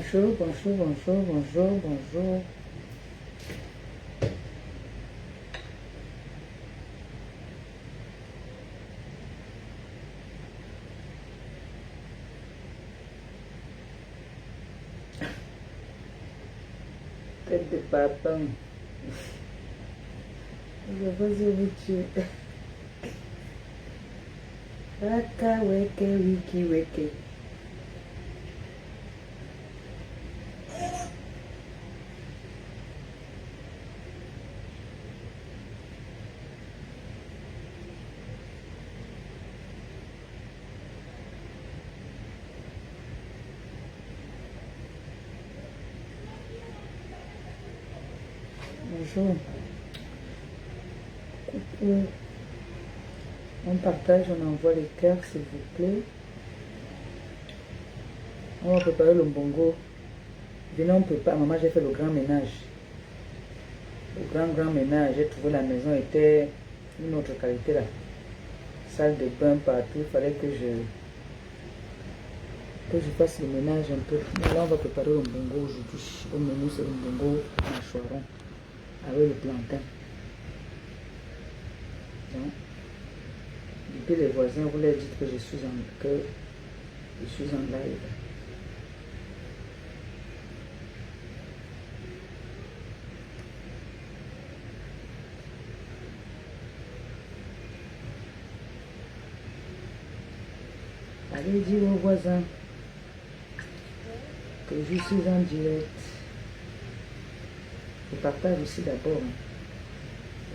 Bonjour, bonjour, bonjour, bonjour, bonjour. Tête de papa. Je vous tuer. Raka weke wiki weke. Bonjour. Coucou. On partage, on envoie les cœurs, s'il vous plaît. On va préparer le bongo. Venez, on prépare. Maman, j'ai fait le grand ménage. Le grand ménage. J'ai trouvé la maison était une autre qualité là. Salle de bain partout. Il fallait que je fasse le ménage un peu. Mais là, on va préparer le bongo aujourd'hui. Au menu, c'est le bongo mâchoiron avec le plantain. Donc, depuis les voisins, vous leur dites que je suis en live. Allez dire aux voisins que je suis en direct. Je partage ici d'abord.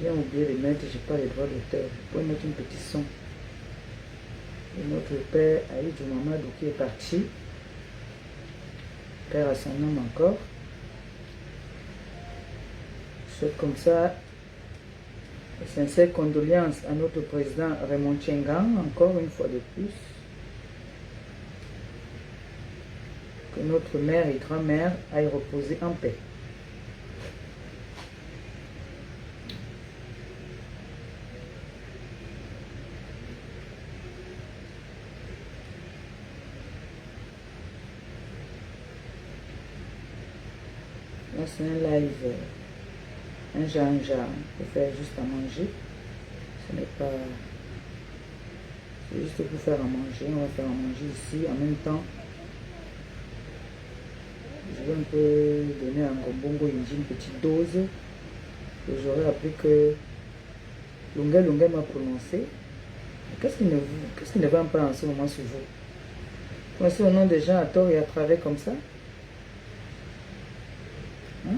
J'ai oublié de mettre, je n'ai pas les droits d'auteur. Vous pouvez mettre un petit son. Et notre père Aïdou Mamadou qui est parti. Père à son nom encore. Je souhaite comme ça de sincères condoléances à notre président Raymond Tchengang, encore une fois de plus. Que notre mère et grand-mère aillent reposer en paix. Là, c'est un live, un genre, pour faire juste à manger. Ce n'est pas... C'est juste pour faire à manger. On va faire à manger ici. En même temps, je vais un peu donner à Ngombongo une petite dose. Et j'aurais appris que Lunga m'a prononcé. Qu'est-ce qui ne va pas en ce moment sur vous? Vous connaissez au nom des gens à tort et à travers comme ça? Hein?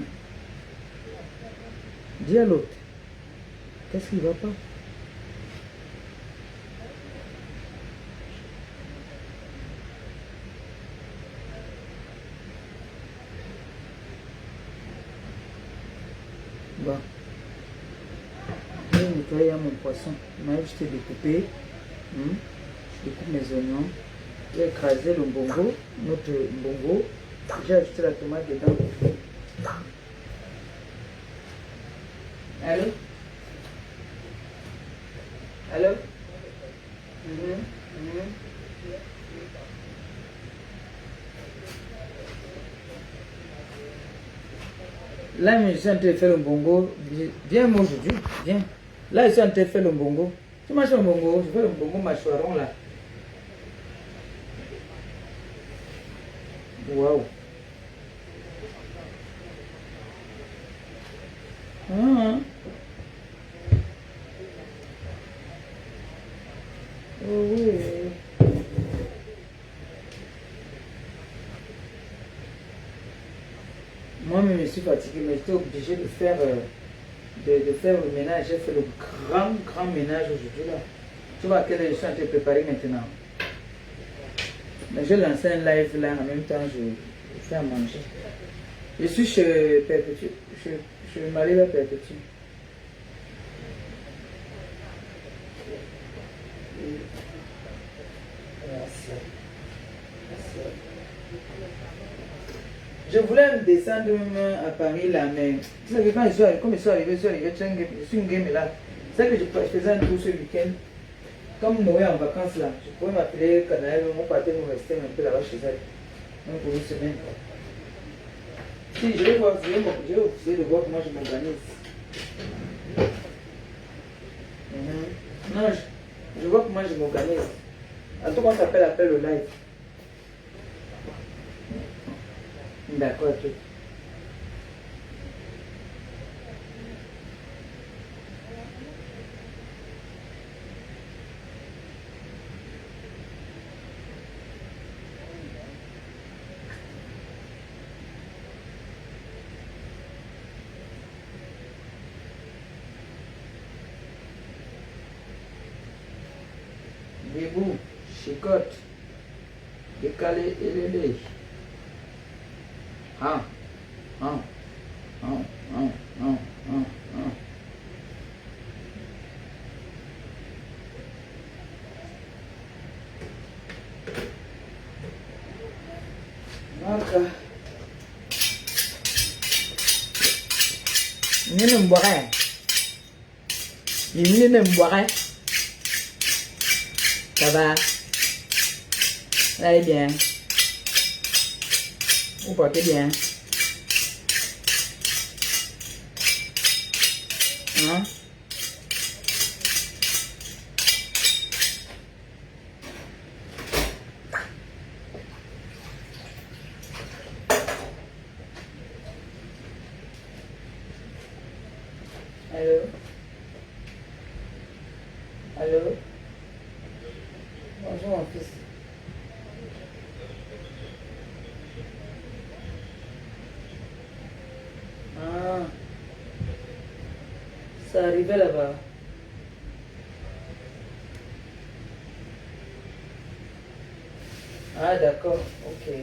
Dis à l'autre. Qu'est-ce qui ne va pas? Bon. Je vais nettoyer mon poisson. Je vais juste découper. Je découpe mes oignons. J'ai écrasé le bongo, notre bongo. J'ai ajouté la tomate dedans. Allô? Allô? Là, je suis en train de faire le bongo. Viens moi aujourd'hui. Viens. Là, je suis en train de faire le bongo. Tu manges le bongo. Je fais le bongo mâchoiron là. Waouh. Oh, oui. Moi-même, je suis fatiguée, mais j'étais obligée de faire, de faire le ménage. J'ai fait le grand ménage aujourd'hui là. Tu vois à quelle heure je suis en train de préparer maintenant. Mais je lance un live là, en même temps, je fais à manger. Je suis chez Perpétue. Je suis mariée à Perpétue. Je voulais me descendre même à Paris là, mais vous savez, quand je suis arrivé, comme je suis arrivé, je suis une game là. C'est que je faisais un tour ce week-end. Comme Noé en vacances là, je pouvais m'appeler Canal, on partait nous rester un peu là-bas chez elle. Même pour une semaine. Si, je vais voir, je vais essayer de voir comment je m'organise. Non, je vois comment je m'organise. En tout cas, on s'appelle appel au live. D'accord, tout. Debout, chicote, décalé et lélé. Ah, ah, ah, ah, ah, ah, ah. Marca. Il ne me boirait. Il ne me boirait. Ça va? Allez bien. Vous portez bien. Hein? Allô? Allô? Bonjour mon fils. Ah, ça arrivait là-bas. Ah d'accord, ok.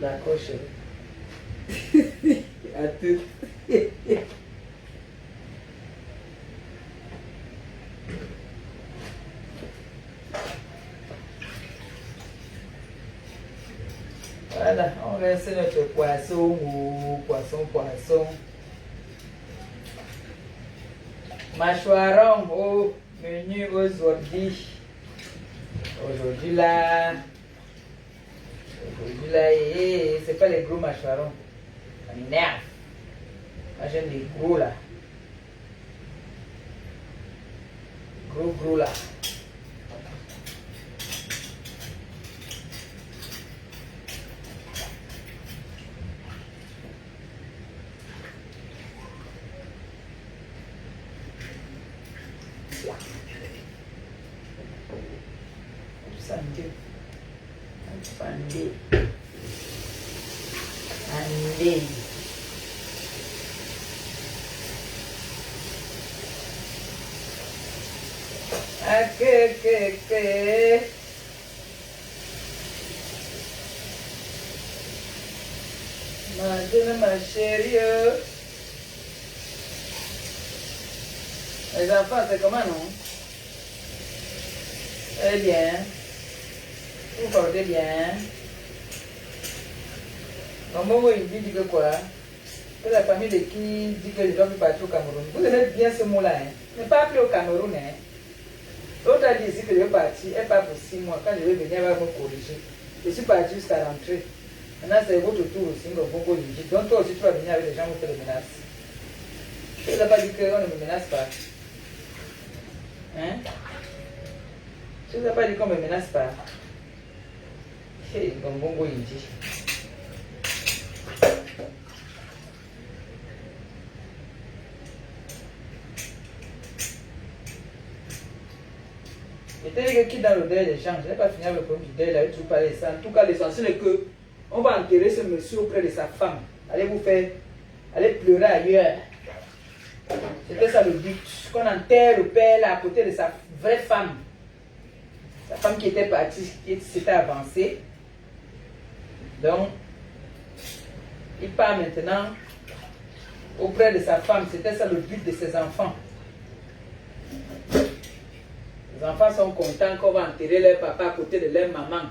D'accord chérie. À tout. Voilà, on laisse notre poisson ou poisson. Mâchoiron au menu aujourd'hui. Aujourd'hui là, c'est pas les gros mâchoirons. Ça m'énerve. Moi j'aime les gros là. Gros là. Sandy. Que. Ma chérie. Les enfants, c'est comment non? Eh bien. Vous portez bien. Maman, il dit que quoi? Que la famille de qui dit que je dois plus partir au Cameroun. Vous aimez bien ce mot-là, hein? Ne pas appeler au Cameroun, hein? L'autre a dit ici que je vais partir, elle part pour 6 mois. Quand je vais venir, elle va me corriger. Je suis parti jusqu'à rentrer. Maintenant, c'est votre tour aussi, donc Bongo Yinji. Donc toi aussi, tu vas venir avec les gens qui te le menacent. Je ne vous ai pas dit qu'on ne me menace pas. Hein? Je ne vous ai pas dit qu'on ne me menace pas. Hey, Bongo Yinji. J'étais dit que qui dans le deuil des gens, je n'ai pas fini avec le problème du deuil, il n'avait toujours pas ça. En tout cas, l'essentiel est que on va enterrer ce monsieur auprès de sa femme. Allez vous faire, allez pleurer ailleurs. C'était ça le but. Qu'on enterre le père là à côté de sa vraie femme. Sa femme qui était partie, qui s'était avancée. Donc, il part maintenant auprès de sa femme. C'était ça le but de ses enfants. Les enfants sont contents qu'on va enterrer leur papa à côté de leur maman.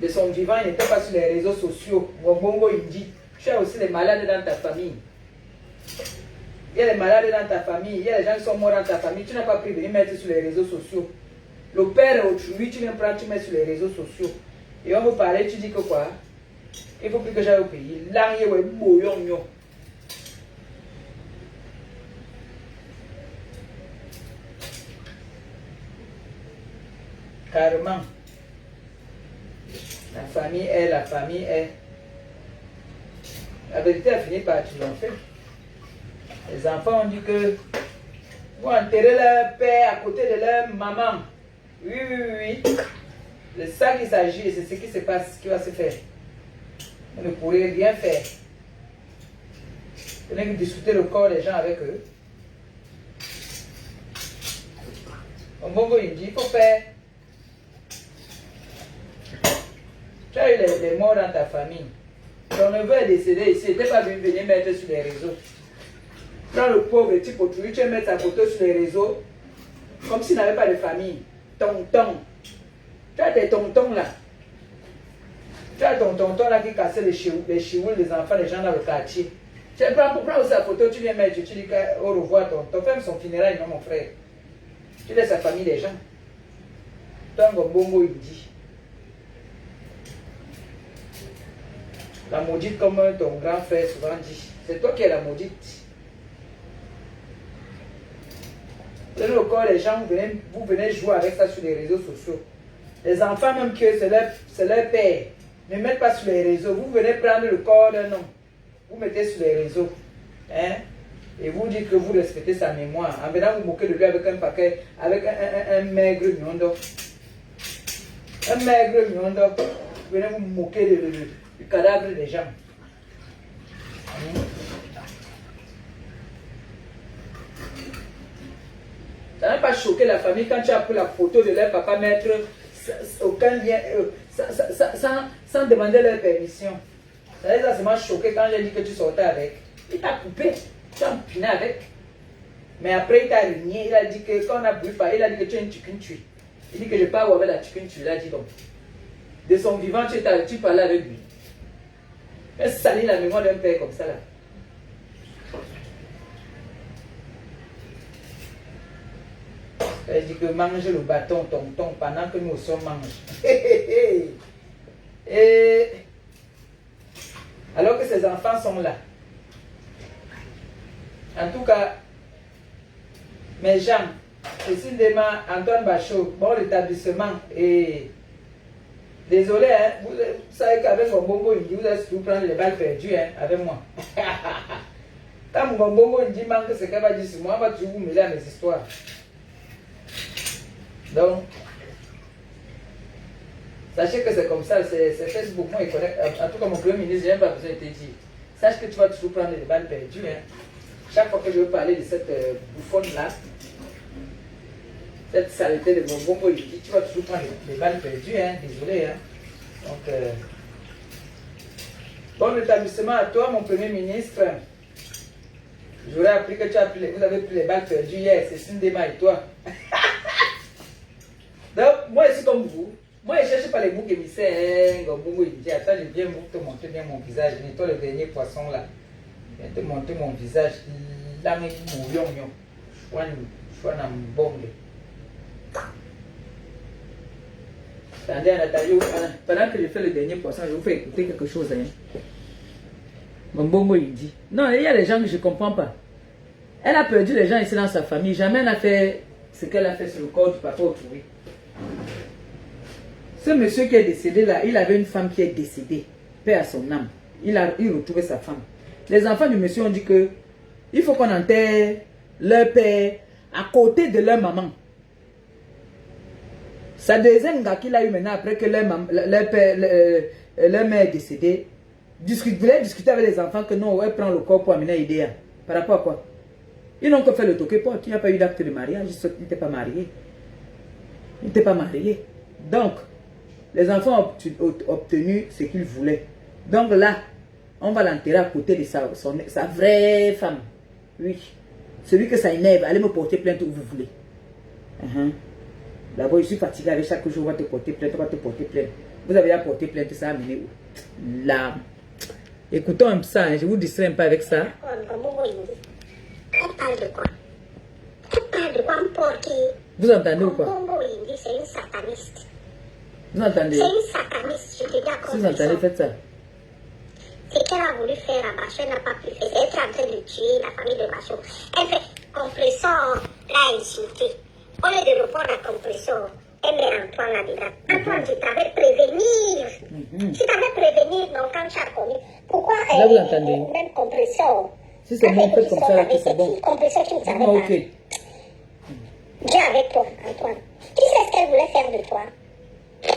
De son vivant, il n'était pas sur les réseaux sociaux. Wambongo, il dit, tu as aussi les malades dans ta famille. Il y a les malades dans ta famille, il y a les gens qui sont morts dans ta famille. Tu n'as pas pris de les mettre sur les réseaux sociaux. Le père est autrui, tu viens prendre, tu mets sur les réseaux sociaux. Et on veut parler, tu dis que quoi? Il faut plus que j'aille au pays. Là, il y a un bouillon. Carrément. La famille est, la famille est. La vérité a fini par triompher. Les enfants ont dit que vous enterrez leur père à côté de leur maman. Oui, oui, oui, oui. C'est ça qu'il s'agit et c'est ce qui se passe, ce qui va se faire. Vous ne pourrez rien faire. Vous n'avez que discuter le corps des gens avec eux. Au Bongo, il dit, il faut faire. Tu as eu les morts dans ta famille. Ton neveu est décédé ici, il n'était pas venu venir mettre sur les réseaux. Quand le pauvre type autrui, tu vas mettre sa photo sur les réseaux, comme s'il n'avait pas de famille. Tonton. Tu as des tontons là. Tu as ton tonton là qui cassait les chioux des enfants, les gens dans le quartier. Tu prends aussi sa photo, tu viens mettre, tu dis au revoir tonton. Fais son funérail, non mon frère. Tu laisses sa famille des gens. Toi, Bongo, il dit. La maudite, comme ton grand frère souvent dit. C'est toi qui es la maudite. Le corps des gens, vous venez jouer avec ça sur les réseaux sociaux. Les enfants, même que c'est leur père, ne mettent pas sur les réseaux. Vous venez prendre le corps d'un homme, vous mettez sur les réseaux. Hein? Et vous dites que vous respectez sa mémoire. En venant vous moquer de lui avec un paquet, avec un maigre miondo. Un maigre miondo. Vous venez vous moquer du cadavre des gens. Ça n'a pas choqué la famille quand tu as pris la photo de leur papa mettre aucun lien, sans demander leur permission. Ça les a seulement choqué quand j'ai dit que tu sortais avec. Il t'a coupé, tu as empiné avec. Mais après il t'a renié, il a dit que quand on a bu pas, il a dit que tu es une chicken tue. Il dit que je parle avec la chicken tue, il a dit donc. De son vivant, tu parlais avec lui. Mais salir la mémoire d'un père comme ça là. Elle dit que mange le bâton, tonton, pendant que nous aussi on mange. Et alors que ces enfants sont là. En tout cas, mes gens, Cécile Dema, Antoine Bachot, bon rétablissement. Et désolé, hein, vous savez qu'avec mon bongo, il dit vous allez tout prendre les balles perdues hein, avec moi. Quand mon bongo il dit manque ce qu'elle va dire sur moi, on va toujours vous mêler à mes histoires. Donc, sachez que c'est comme ça, c'est Facebook, moi, il connaît. En tout cas, mon premier ministre, je n'ai pas besoin de te dire. Sache que tu vas toujours prendre les balles perdues. Hein. Chaque fois que je veux parler de cette bouffonne-là, cette saleté de mon bongo, il dit, tu vas toujours prendre les balles perdues. Hein. Désolé. Hein. Donc, bon rétablissement à toi, mon premier ministre. J'aurais appris que vous avez pris les balles perdues hier. C'est Sindema et toi. Donc, moi, je suis comme vous. Moi, je ne cherche pas les boucs émissaires. Il dit, attends, je viens te montrer bien mon visage. Nettoie le dernier poisson là. Je viens te montrer mon visage. Là, mais je suis un bon. Attendez, Nathalie, pendant que je fais le dernier poisson, je vous fais écouter quelque chose. Hein. Mon bongo, il dit. Non, il y a des gens que je ne comprends pas. Elle a perdu les gens ici dans sa famille. Jamais elle n'a fait ce qu'elle a fait sur le corps du papa autrui. Ce monsieur qui est décédé là, il avait une femme qui est décédée. Paix à son âme. Il retrouvait sa femme. Les enfants du monsieur ont dit que il faut qu'on enterre leur père à côté de leur maman. Sa deuxième gars qu'il a eu maintenant, après que leur mère est décédée, voulait discuter avec les enfants que non, elle prend le corps pour amener Idéa. Par rapport à quoi? Ils n'ont que fait le toqué pour qu'il n'y a pas eu d'acte de mariage, il n'était pas marié. Il n'était pas marié. Donc, les enfants ont obtenu ce qu'ils voulaient. Donc là, on va l'enterrer à côté de sa vraie femme. Oui. Celui que ça énerve, allez me porter plainte où vous voulez. D'abord, je suis fatigué avec chaque jour, on va te porter plainte, on va te porter plainte. Vous avez apporté plainte, ça a amené où? Là. Écoutons un peu ça, hein, je vous distrais un peu avec ça. On parle de quoi? On parle de quoi, vous entendez ou quoi? C'est une sataniste. Vous entendez? C'est une sataniste, je te dis à si vous entendez, faites ça. Ce qu'elle a voulu faire à Bachot n'a pas pu faire. Elle est en train de tuer la famille de Bachot. Elle fait compresseur, l'a insulté. Au lieu de répondre à compresseur, elle met Antoine là-dedans. Antoine, je t'avais prévenir. Je t'avais prévenir, non, quand tu as connu. Pourquoi là, vous entendez? Même compresseur. Si c'est mon fait comme ça, là, c'est bon. Compresseur, tu ne savais pas. Ok. Dieu avec toi, Antoine. Qui sait ce qu'elle voulait faire de toi?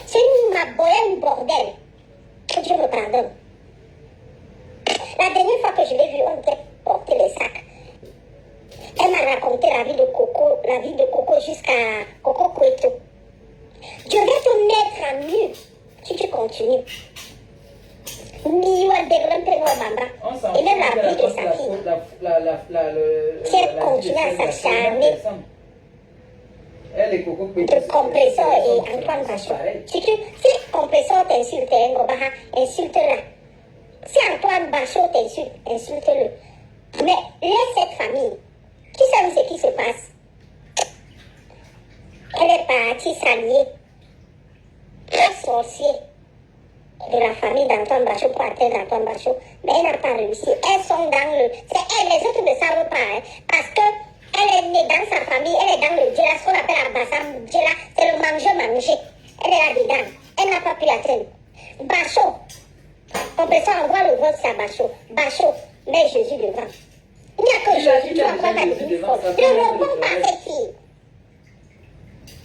C'est une maboyenne bordel. Que Dieu me pardonne. La dernière fois que je l'ai vue, on était porté les sacs. Elle m'a raconté la vie de Coco jusqu'à Coco Cueto. Je vais te mettre à nu si tu continues. Et même la vie de sa fille. Si elle continue à s'acharner de Compresseur et Antoine Bachot. Si Compresseur t'insulte, Ngobaha, insulte-la. Si Antoine Bachot t'insulte, insulte-le. Mais laisse cette famille. Qui sait ce qui se passe? Elle est partie s'allier un sorcier de la famille d'Antoine Bachot pour atteindre Antoine Bachot. Mais elle n'a pas réussi. Elles sont dans le... C'est elle, les autres ne savent pas. Hein, parce que elle est née dans sa famille, elle est dans le Djela, ce qu'on appelle Abassam Djela, c'est le manger. Elle est là-dedans. Elle n'a pas pu atteindre. Bachot. On peut envoie le vote à Bachot. Bachot, mets Jésus devant. Il n'y a que Jésus qui va prendre la vie forte. Ne réponds pas à cette fille.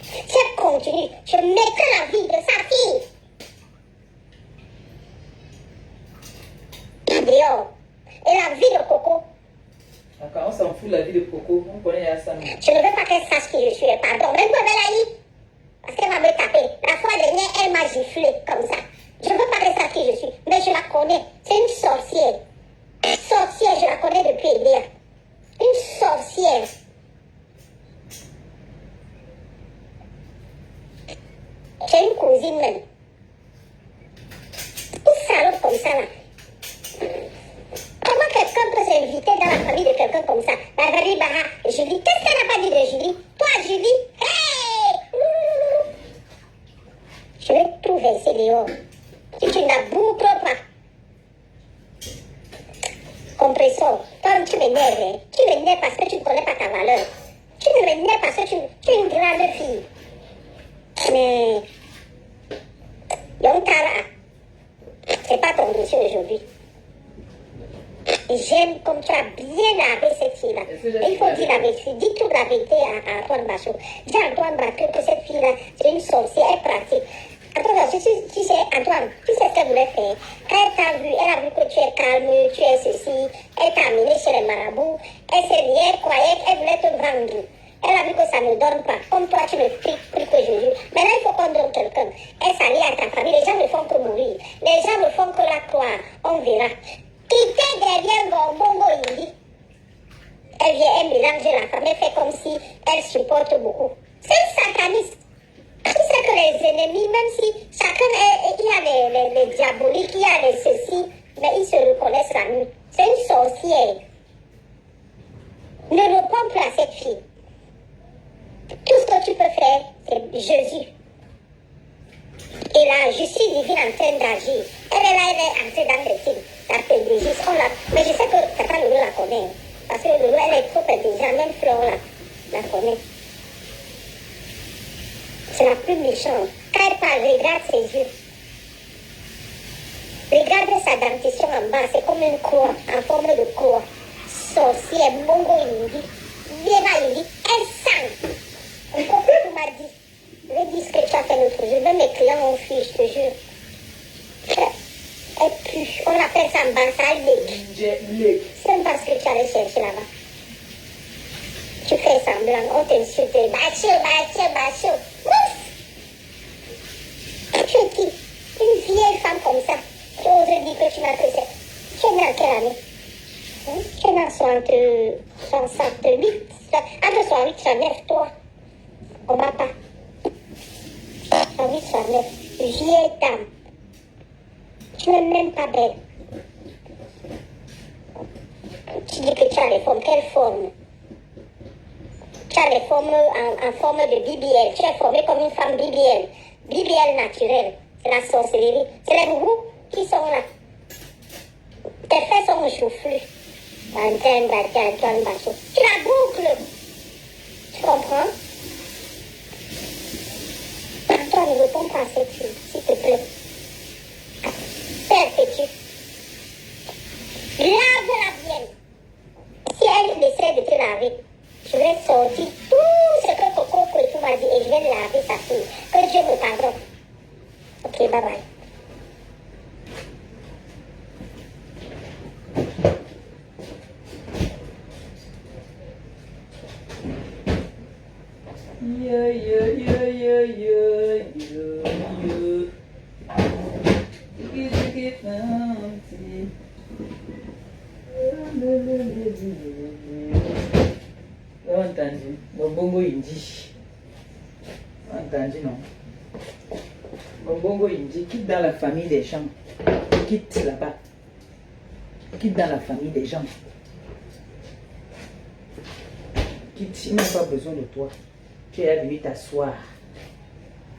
Si elle continue, je mettrai la vie de sa fille. Dehors. Et la vie de Coco. D'accord, on s'en fout de la vie de Coco. On connaît ya ça. Je ne veux pas qu'elle sache qui je suis. Pardon. Même pour Belaï. Parce qu'elle va me taper. La fois dernière, elle m'a giflé comme ça. Je ne veux pas qu'elle sache qui je suis. Mais je la connais. C'est une sorcière. Sorcière, je la connais depuis hier. Une sorcière. J'ai une cousine même. Une salope comme ça là. Comment quelqu'un peut s'inviter dans la famille de quelqu'un comme ça? Valérie Barra, Julie, qu'est-ce qu'elle n'a pas dit de Julie? Toi, Julie, hey! Je vais tout verser dehors. Si tu n'as boucles pas. Compresseur, toi, tu m'énerves. Hein? Tu m'énerves parce que tu ne connais pas ta valeur. Tu ne m'énerves parce que tu es une grande fille. Mais, Yontara, c'est pas ton dossier aujourd'hui. J'aime comme tu as bien lavé cette fille-là. Il faut dire la vérité. Dis toute la vérité à Antoine Bachot. Dis à Antoine Bachot que cette fille-là, c'est une sorcière, elle pratique. Antoine, tu sais, Antoine, tu sais ce qu'elle voulait faire. Quand elle t'a vu, elle a vu que tu es calme, tu es ceci. Elle t'a amené chez les marabouts. Elle s'est dit, elle croyait qu'elle voulait te vendre. Elle a vu que ça ne donne pas. Comme toi, tu me pries plus que Jésus. Maintenant, il faut qu'on donne quelqu'un. Elle s'allie à ta famille. Les gens ne font que mourir. Les gens ne font que la croire. On verra. Quitter derrière Bongo Indi. Elle vient, elle mélange la famille, elle fait comme si elle supporte beaucoup. C'est une sataniste. Tu sais que les ennemis, même si chacun il y a les diaboliques, il y a les ceci, mais ils se reconnaissent la nuit. C'est une sorcière. Ne réponds plus à cette fille. Tout ce que tu peux faire, c'est Jésus. Et la justice divine en train d'agir. Elle est là, elle est entrée dans les films. La pédagogiste, mais je sais que Tata Loulou la connaît. Parce que Loulou, elle est trop intelligente, même Flore là, la connaît. C'est la plus méchante. Quand elle parle, regarde ses yeux. Regarde sa dentition en bas, c'est comme une croix, en forme de croix. Sorcière, Bongo Indi, Vieva Indi, elle sent. Pourquoi tu m'as dit? Je dis ce que tu as fait confus, je te jure. Et puis, on appelle ça Mbassa Lake. C'est parce que tu allais chercher là-bas. Tu fais semblant, on t'insulte. Bachio. Ouf! Tu es qui? Une vieille femme comme ça. Tu oses dire que tu n'as que ça. Tu es né en quelle année? Tu es né en 68. Entre 68 et 69, toi. On va pas. 68 69. Vieille dame. Tu n'es même pas belle. Tu dis que tu as les formes. Quelle forme? Tu as les formes en forme de BBL. Tu es formée comme une femme BBL. BBL naturelle. C'est la sorcellerie. C'est les gourous qui sont là. Tes fesses sont chaufflus. Antenne, Antoine Bachot. Tu la boucles. Tu comprends? Antoine, ne réponds pas à cette fille, s'il te plaît. Perpétue. Lave-la bien. Si elle essaie de te laver, je vais sortir tout ce que Coco Kouetou m'a dit et je vais laver sa fille. Que Dieu me pardonne. Ok, bye bye. Entendu, Bongo Indi. Entendu, non? Bongo Indi, quitte dans la famille des gens. Quitte là-bas. Quitte dans la famille des gens. Quitte, il n'a pas besoin de toi. Tu es venu t'asseoir.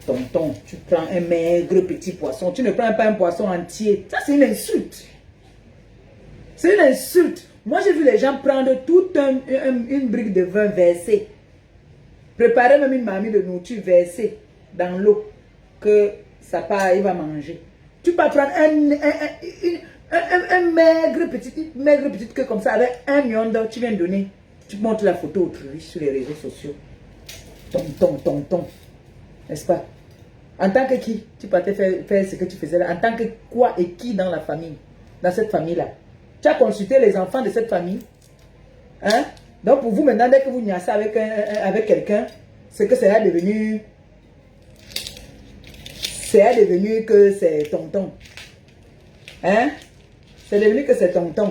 Tonton, tu prends un maigre petit poisson. Tu ne prends pas un poisson entier. Ça, c'est une insulte. C'est une insulte. Moi, j'ai vu les gens prendre toute une brique de vin versée. Préparer même une mamie de nourriture versée dans l'eau. Que ça part, il va manger. Tu peux prendre un maigre petit que comme ça, avec 1 million d'or, tu viens donner. Tu montres la photo autrui sur les réseaux sociaux. Tonton. N'est-ce pas? En tant que qui? Tu partais faire ce que tu faisais là. En tant que quoi et qui dans la famille? Dans cette famille-là. Tu as consulté les enfants de cette famille. Hein? Donc pour vous maintenant, dès que vous niassez avec quelqu'un, c'est que c'est devenu... C'est devenu que c'est tonton. Hein? C'est devenu que c'est tonton.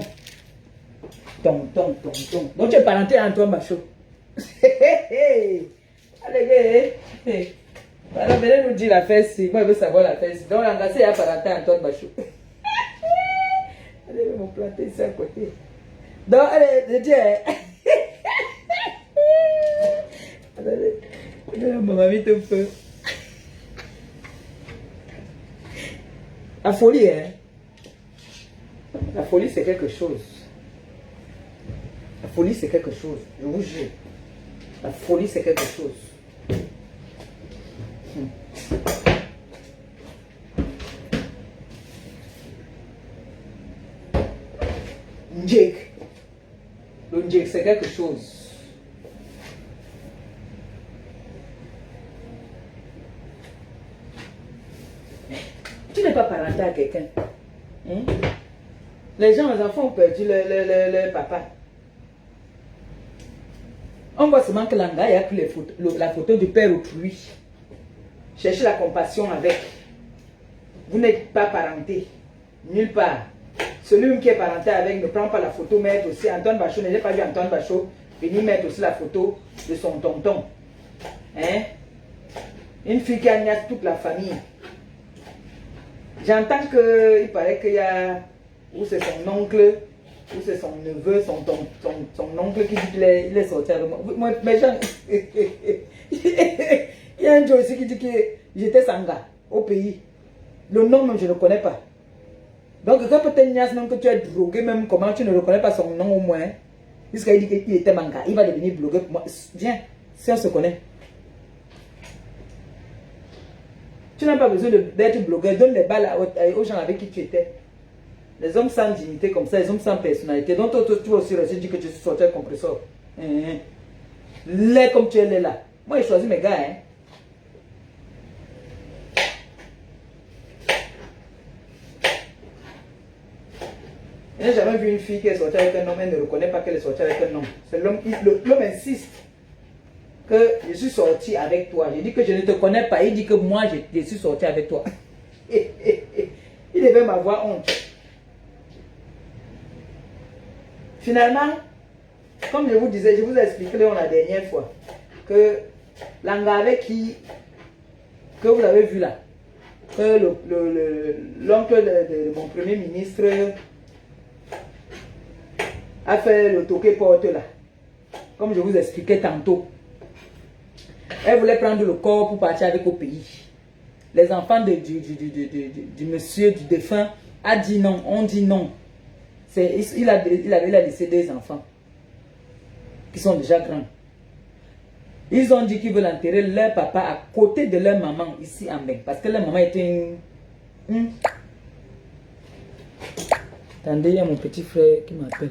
Tonton. Donc tu es parenté à Antoine Bachot. Allez, voilà, venez nous dire la fesse. Moi, je veux savoir la fesse. Donc, l'engassé a parenté à Antoine Bachot. Allez, me planter ici à côté. Donc, allez, je dis. Allez, maman, vite un peu. La folie, hein. La folie, c'est quelque chose. La folie, c'est quelque chose. Je vous jure. La folie, c'est quelque chose. Njek. Le njek, c'est quelque chose. Tu n'es pas parenté à quelqu'un. Hein? Les enfants ont perdu leur papa. On voit seulement que l'anga a pris la photo du père autrui. Cherchez la compassion avec. Vous n'êtes pas parenté. Nulle part. Celui qui est parenté avec ne prend pas la photo, mettre aussi. Antoine Bachot, n'ai pas vu Antoine Bachot venir mettre aussi la photo de son tonton. Hein? Une fille qui a niasse toute la famille. J'entends qu'il paraît qu'il y a, ou c'est son oncle, ou c'est son neveu, son oncle qui dit qu'il est sorti avec moi. Mais il y a un jour ici qui dit que j'étais Sanga au pays. Le nom même je ne connais pas. Donc quand peut-être Nias même que tu es drogué, même comment tu ne reconnais pas son nom au moins. Jusqu'à il dit qu'il était manga, il va devenir blogueur pour moi. Viens, si on se connaît. Tu n'as pas besoin d'être blogueur. Donne les balles aux gens avec qui tu étais. Les hommes sans dignité comme ça, les hommes sans personnalité. Donc toi aussi, tu dis que tu suis sorti un compresseur. Laid comme tu es là. Moi, j'ai choisi mes gars. Hein. Je n'ai jamais vu une fille qui est sortie avec un homme, elle ne reconnaît pas qu'elle est sortie avec un homme. C'est l'homme insiste que je suis sorti avec toi. Je dis que je ne te connais pas. Il dit que moi, je suis sorti avec toi. Il devait m'avoir honte. Finalement, comme je vous disais, je vous ai expliqué la dernière fois que l'Angare que vous avez vu là, que l'oncle de mon premier ministre a fait le toqué porte là, comme je vous expliquais tantôt. Elle voulait prendre le corps pour partir avec au pays. Les enfants du monsieur, du défunt, a dit non, on dit non. Il a laissé des enfants qui sont déjà grands. Ils ont dit qu'ils veulent enterrer leur papa à côté de leur maman ici en Bec. Parce que leur maman était Attendez, il y a mon petit frère qui m'appelle.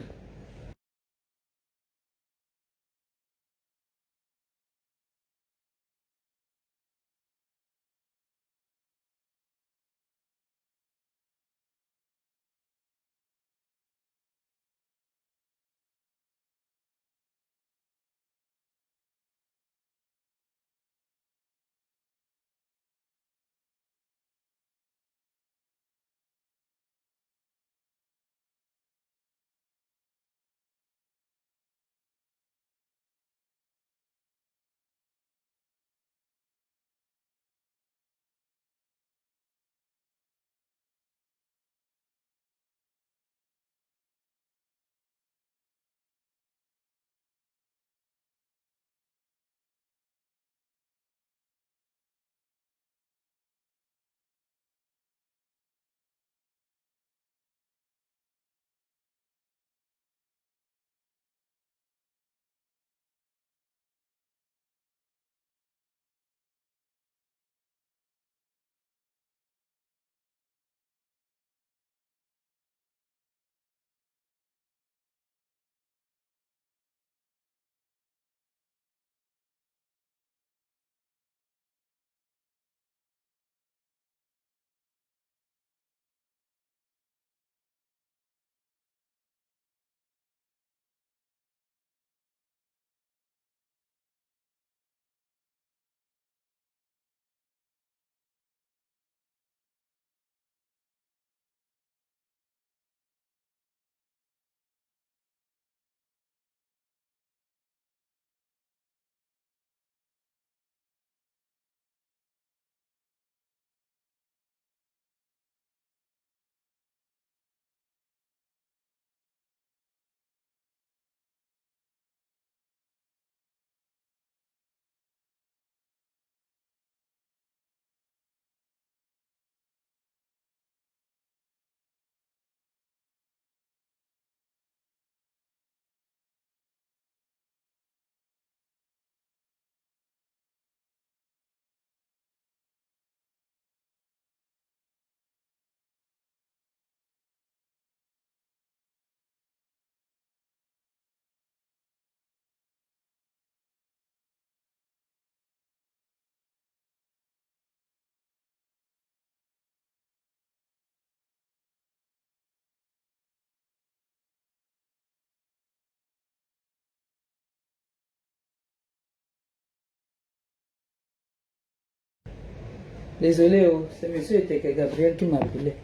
Désolé, oh, ce monsieur était que Gabriel qui m'appelait.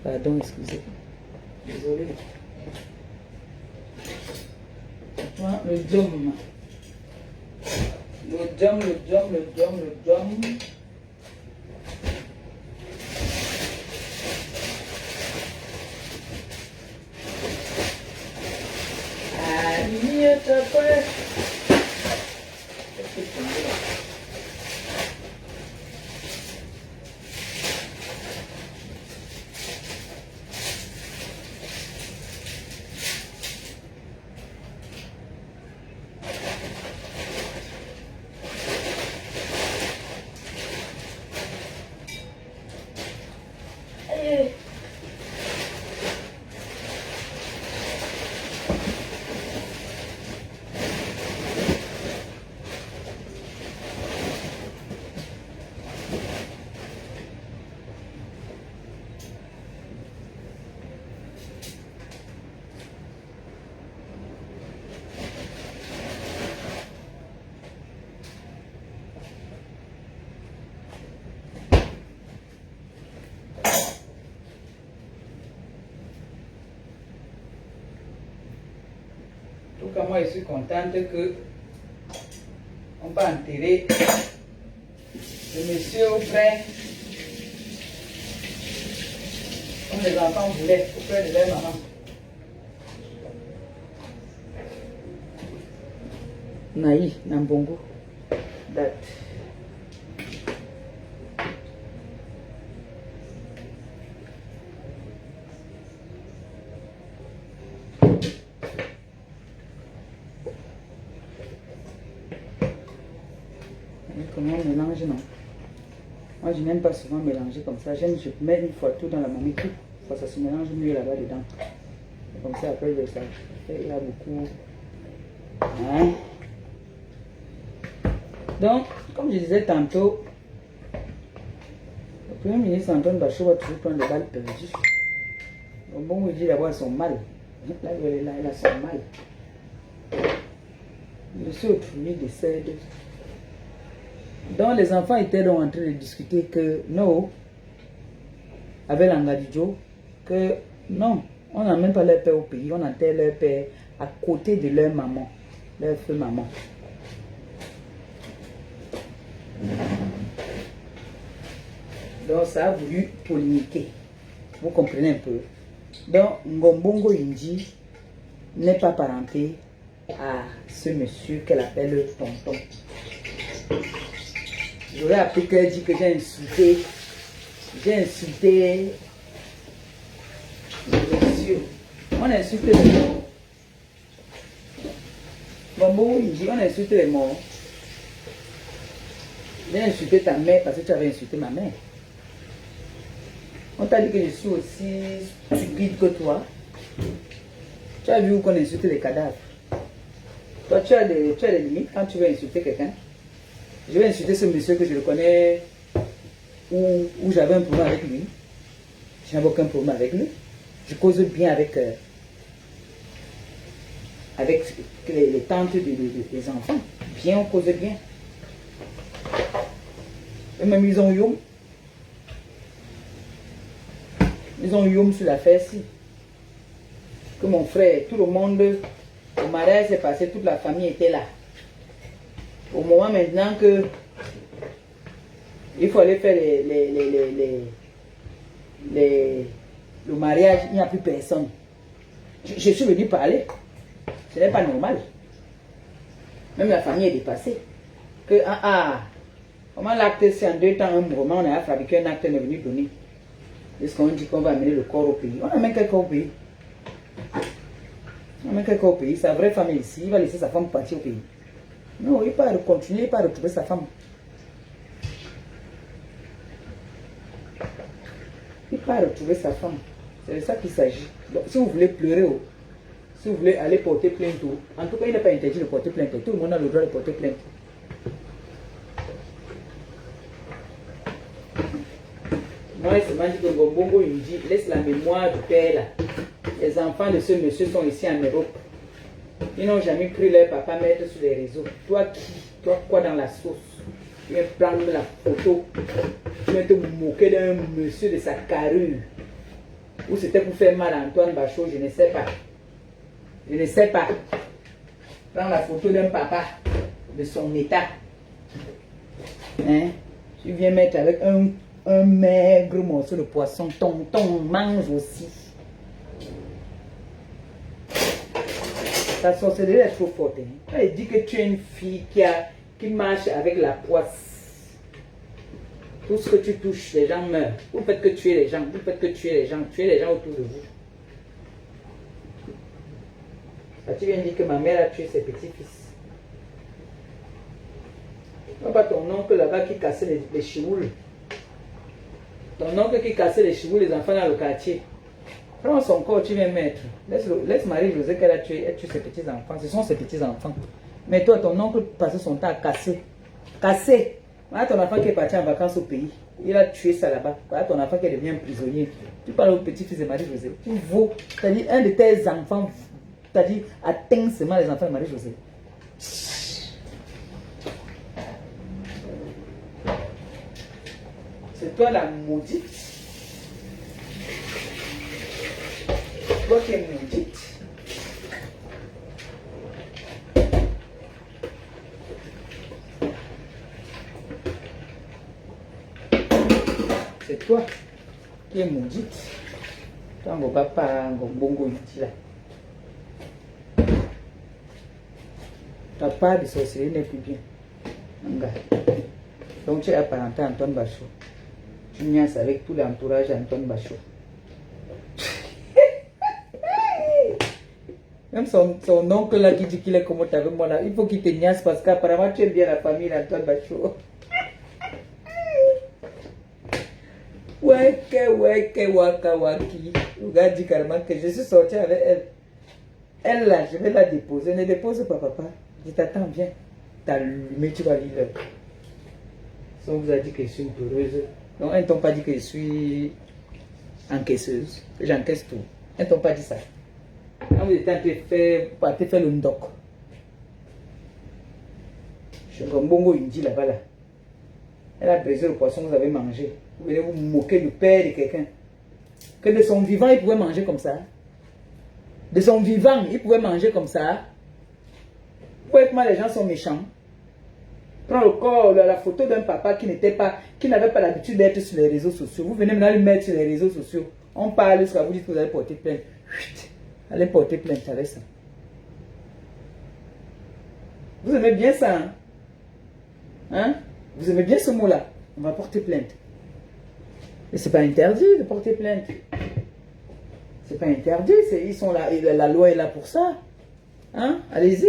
Pardon, excusez. Désolé. Le drum. Le drum. tout cas, moi, je suis contente que on peut enterrer le monsieur auprès, comme les enfants voulaient, auprès de leur maman. Naï, Nambongo, date. Comment on mélange, non? Moi, je n'aime pas souvent mélanger comme ça. J'aime, je mets une fois tout dans la marmite, tout. Ça se mélange mieux là-bas dedans. Comme ça, après, ça fait, il y a beaucoup. Hein? Donc, comme je disais tantôt, le Premier ministre Antoine Bachot va toujours prendre les balles perdues. Bon, il dit d'abord son mal. Là, elle est là, elle a son mal. Monsieur autrui décède. Donc, les enfants étaient donc en train de discuter que non, avec l'Angadidjo, que non, on n'emmène pas leur père au pays, on enterre leur père à côté de leur maman, leur feu maman. Donc, ça a voulu polémiquer. Vous comprenez un peu. Donc, Ngombongo Inji n'est pas parenté à ce monsieur qu'elle appelle tonton. J'aurais appris qu'elle dit que j'ai insulté le monsieur. On insulte les morts. Ngombongo Inji, on insulte les morts. J'ai insulté ta mère parce que tu avais insulté ma mère. On t'a dit que je suis aussi stupide que toi. Tu as vu où qu'on insulte les cadavres. Toi, tu as des limites quand tu veux insulter quelqu'un. Je vais insulter ce monsieur que je le connais, où j'avais un problème avec lui. Je n'avais aucun problème avec lui. Je cause bien avec les tantes des enfants. Bien, on cause bien. Et même ils ont eu. Ils ont eu sur l'affaire-ci. Que mon frère, tout le monde, au mariage s'est passé, toute la famille était là. Au moment maintenant que il faut aller faire le mariage, il n'y a plus personne. Je suis venu parler. Ce n'est pas normal. Même la famille est dépassée. Que, comment l'acte, c'est en 2 temps un mouvement, on a fabriqué un acte, on est venu donner. Est-ce qu'on dit qu'on va amener le corps au pays? On amène quelqu'un au pays. On amène quelqu'un au pays. Sa vraie femme est ici. Il va laisser sa femme partir au pays. Non, il va continuer, il va retrouver sa femme. Il va retrouver sa femme. C'est de ça qu'il s'agit. Donc, si vous voulez pleurer, si vous voulez aller porter plainte, en tout cas, il n'est pas interdit de porter plainte. Tout le monde a le droit de porter plainte. Moi, il se m'a dit que Ngombongo Inji laisse la mémoire du père là. Les enfants de ce monsieur sont ici en Europe. Ils n'ont jamais pris leur papa mettre sur les réseaux. Toi qui? Toi quoi dans la sauce? Tu viens prendre la photo. Tu viens te moquer d'un monsieur de sa carrure. Ou c'était pour faire mal à Antoine Bachot, je ne sais pas. Je ne sais pas. Prends la photo d'un papa de son état. Hein? Tu viens mettre avec un maigre morceau de poisson. Tonton mange aussi. Ta sorcellerie est trop forte. Hein? Elle dit que tu es une fille qui marche avec la poisse. Tout ce que tu touches, les gens meurent. Vous faites que tuer les gens. Vous faites que tuer les gens. Tuer les gens autour de vous. Ça, tu viens de dire que ma mère a tué ses petits-fils. Non, pas ton oncle là-bas qui cassait les chiboules. Ton oncle qui cassait les chiboules, les enfants dans le quartier. Prends son corps, tu viens mettre. Laisse Marie-Josée qu'elle a tué, elle tue ses petits-enfants. Ce sont ses petits-enfants. Mais toi, ton oncle passait son temps à casser. Casser. Voilà ton enfant qui est parti en vacances au pays. Il a tué ça là-bas. Voilà ton enfant qui est devenu un prisonnier. Tu parles au petit-fils de Marie-Josée. Tu vaux. C'est-à-dire, un de tes enfants, c'est-à-dire, atteint seulement les enfants de Marie-Josée. C'est toi la maudite. Toi qui es maudite. toi qui est maudite. Tango papa, bongo iti là. Ta part de sorcellerie n'est plus bien. Donc tu es apparenté à Antoine Bachot. Tu niaises avec tout l'entourage d'Antoine Bachot. Même son oncle là qui dit qu'il est comme avec moi là, il faut qu'il te niaise parce qu'apparemment tu aimes bien la famille d'Antoine Bachot. Waka waki. Le gars dit carrément que je suis sorti avec elle. Elle là, je vais la déposer. Ne dépose pas papa. Je t'attends, viens. T'as allumé, tu vas lire. On vous a dit que je suis une peureuse. Donc, elles ne t'ont pas dit que je suis encaisseuse. J'encaisse tout. Elles ne t'ont pas dit ça. Quand vous étiez en train de faire le ndoc. Je suis comme bongo indi là-bas là. Elle a brisé le poisson que vous avez mangé. Vous venez vous moquer du père de quelqu'un. Que de son vivant, il pouvait manger comme ça. De son vivant, il pouvait manger comme ça. Vous voyez comment les gens sont méchants. Prends le corps, la photo d'un papa qui n'avait pas l'habitude d'être sur les réseaux sociaux. Vous venez maintenant le mettre sur les réseaux sociaux. On parle jusqu'à vous dire que vous allez porter plainte. Chut, allez porter plainte avec ça. Vous aimez bien ça, hein? Hein? Vous aimez bien ce mot-là? On va porter plainte. Et c'est pas interdit de porter plainte. C'est pas interdit. Ils sont là, et la loi est là pour ça. Hein? Allez-y.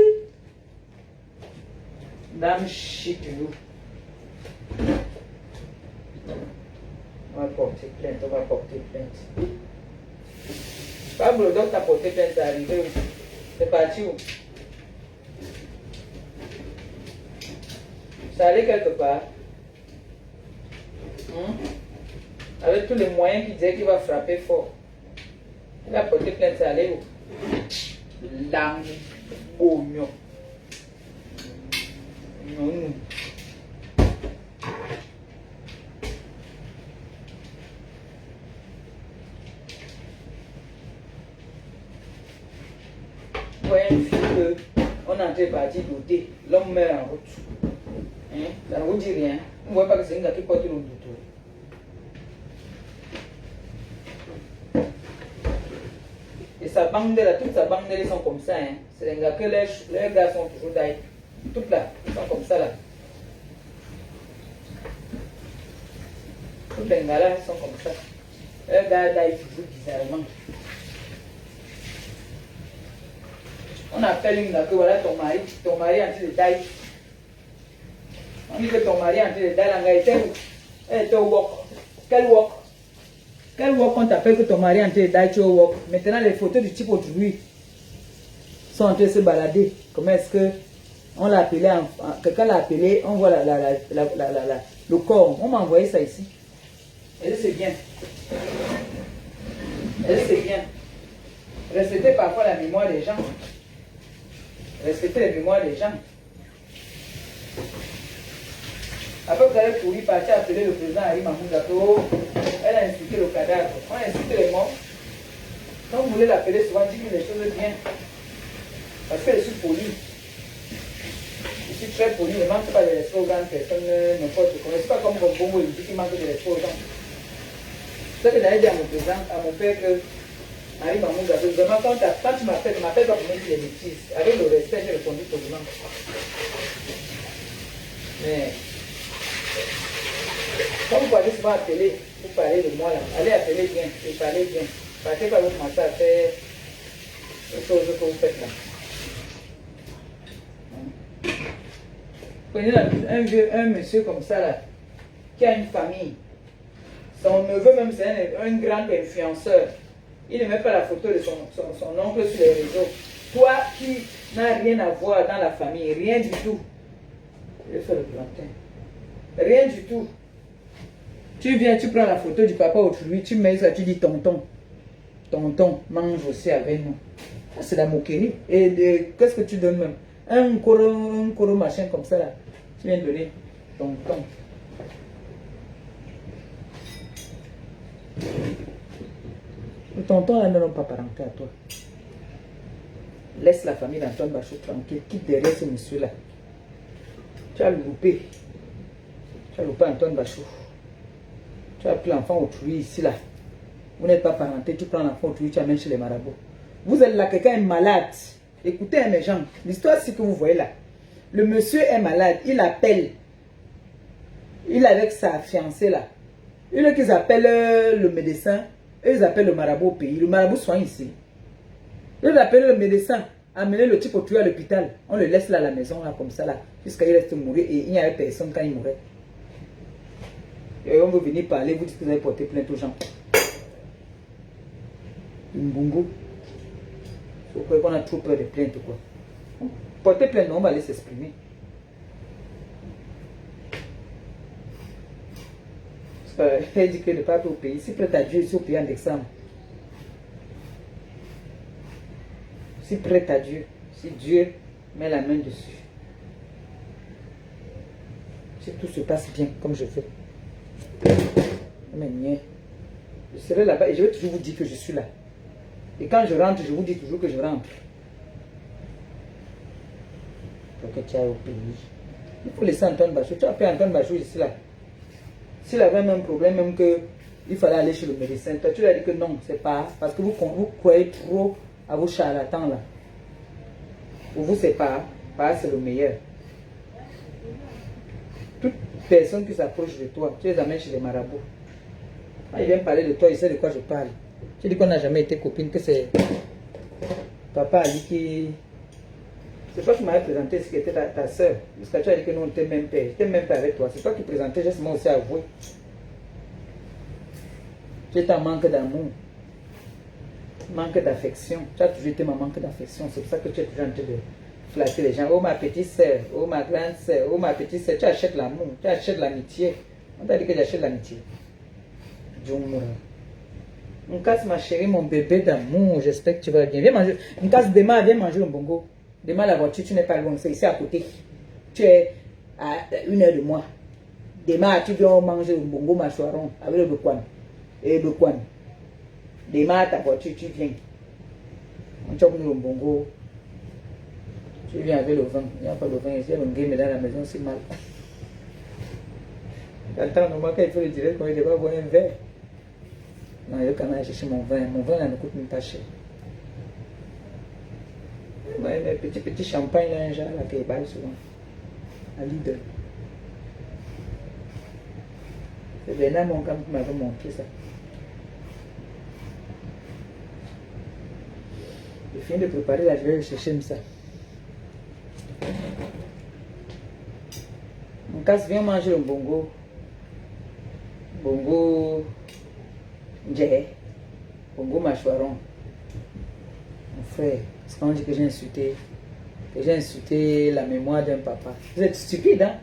Dame shit, you. On va porter plainte, on va porter plainte. Pablo, le docteur a porté plainte, c'est arrivé. C'est parti où? Ça allait quelque part. Avec tous les moyens qu'il disait qu'il va frapper fort. Il a porté plainte, ça allait où? Langue, oignon. Non. Voyez une fille qu'on est en train de partir douter, l'homme meurt en route. Hein? Ça ne vous dit rien. Vous ne voyez pas que c'est un gars qui porte le doute. Et sa bande là, toute sa bande ils sont comme ça. Hein? C'est un gars que les gars sont toujours d'ailleurs. Toutes là, ils sont comme ça là. Tous les gars là, ils sont comme ça. Les gars là, ils jouent bizarrement. On appelle une gars que voilà ton mari en train de taille. On dit que ton mari en train de taille, la était où? Elle était au wok. Quel wok? Quel wok on t'appelle que ton mari en train de taille, tu es au wok? Maintenant, les photos du type aujourd'hui sont en train de se balader. Comment est-ce que on l'a appelé, quelqu'un l'a appelé, on voit le corps. On m'a envoyé ça ici. Elle sait bien. Elle sait bien. Respectez parfois la mémoire des gens. Respectez la mémoire des gens. Après, vous allez courir, partir appeler le président Harry Mahmoud Gato. Elle a insulté le cadavre. On a insulté les morts. Quand vous voulez l'appeler, souvent dites les choses bien. Parce que je suis poli. Je suis très poli, il ne manque pas de respect aux grandes personnes, n'importe quoi. C'est pas comme Bongo, il dit qu'il manque de respect aux gens. C'est ça que j'allais dire à mon président, à mon père, que Harry Mahmoud Gato, vraiment, quand tu m'appelles, tu m'appelles pas pour me dire des bêtises. Avec le respect, j'ai répondu poliment. Mais, quand vous allez souvent appeler, vous parlez de moi là, allez appeler bien, et parlez bien. Partez pas vous commencer à faire les choses que vous faites là. Prenez un monsieur comme ça là, qui a une famille. Son neveu même c'est un grand influenceur. Il ne met pas la photo de son oncle sur les réseaux. Toi qui n'as rien à voir dans la famille, rien du tout. Je vais faire le plantain. Rien du tout. Tu viens, tu prends la photo du papa autrui, tu mets ça, tu dis tonton. Tonton, mange aussi avec nous. C'est la moquerie. Et qu'est-ce que tu donnes même? Un coro machin comme ça là. Tu viens de donner tonton. Le tonton là ne l'ont pas parenté à toi. Laisse la famille d'Antoine Bachot tranquille. Quitte derrière ce monsieur là. Tu as loupé. Tu as loupé Antoine Bachot. Tu as pris l'enfant autrui ici, là. Vous n'êtes pas parenté, tu prends l'enfant autrui, tu amènes chez les marabouts. Vous êtes là, quelqu'un est malade. Écoutez, hein, mes gens, l'histoire, c'est que vous voyez là. Le monsieur est malade, il appelle. Il est avec sa fiancée là. Il est qu'ils appellent le médecin, eux ils appellent le marabout au pays. Le marabout soigne ici. Ils appellent le médecin, amener le type au tuer à l'hôpital. On le laisse là à la maison, là, comme ça, là, jusqu'à il reste mourir et il n'y avait personne quand il mourait. Et on veut venir parler, vous dites que vous avez porté plainte aux gens. Mbungo. Vous croyez qu'on a trop peur de plainte ou quoi? Porter plainte, non, on va aller s'exprimer. Elle dit que ne pas au pays. Si prête à Dieu, ici au pays en décembre. Si prête à Dieu, si Dieu met la main dessus. Si tout se passe bien comme je veux. Mais je serai là-bas et je vais toujours vous dire que je suis là. Et quand je rentre, je vous dis toujours que je rentre. Pour que tu ailles au pays. Il faut laisser Antoine Bachot. Tu as appelé Antoine Bachot ici là. S'il avait même un problème, même qu'il fallait aller chez le médecin, toi tu lui as dit que non, c'est pas. Parce que vous croyez trop à vos charlatans là. Pour vous, c'est pas c'est le meilleur. Toute personne qui s'approche de toi, tu les amènes chez les marabouts. Quand il vient parler de toi, il sait de quoi je parle. Tu dis qu'on n'a jamais été copine, que c'est Papa Ali qui. C'est toi qui m'avais présenté ce qui était ta soeur. Jusqu'à tu as dit que nous on était même père. J'étais même pas avec toi. C'est toi qui présentais, j'ai seulement aussi avoué. Tu étais en manque d'amour. Manque d'affection. Tu as toujours été ma manque d'affection. C'est pour ça que tu es toujours en train de flatter les gens. Oh ma petite soeur, oh ma grande soeur, oh ma petite soeur. Tu achètes l'amour, tu achètes l'amitié. On t'a dit que j'achète l'amitié. Djumura. On casse ma chérie, mon bébé d'amour. J'espère que tu vas bien. Viens manger. On casse demain, viens manger le bongo. Demain, la voiture, tu n'es pas loin, c'est ici à côté. Tu es à 1 heure de moi. Demain, tu viens manger le bongo mâchoiron avec le bekwan. Et le bekwan. Demain, ta voiture, tu viens. On chope le bongo. Tu viens avec le vin. Il n'y a pas le vin ici, le game dans la maison, c'est mal. J'entends normalement quand il faut le dire, quand il ne va boire un verre. Non, il faut quand même chercher mon vin. Mon vin, là, ne coûte même pas cher. Ouais, petit champagne là, un genre là, qui est balle souvent. À Lidl. C'est Bernard Moncam qui m'avait montré ça. J'ai fini de préparer là, je vais chercher ça. Mon casse vient manger le bongo. Bongo. Djé. Bongo mâchoiron. Mon frère. C'est quand on dit que j'ai insulté la mémoire d'un papa. Vous êtes stupide, hein?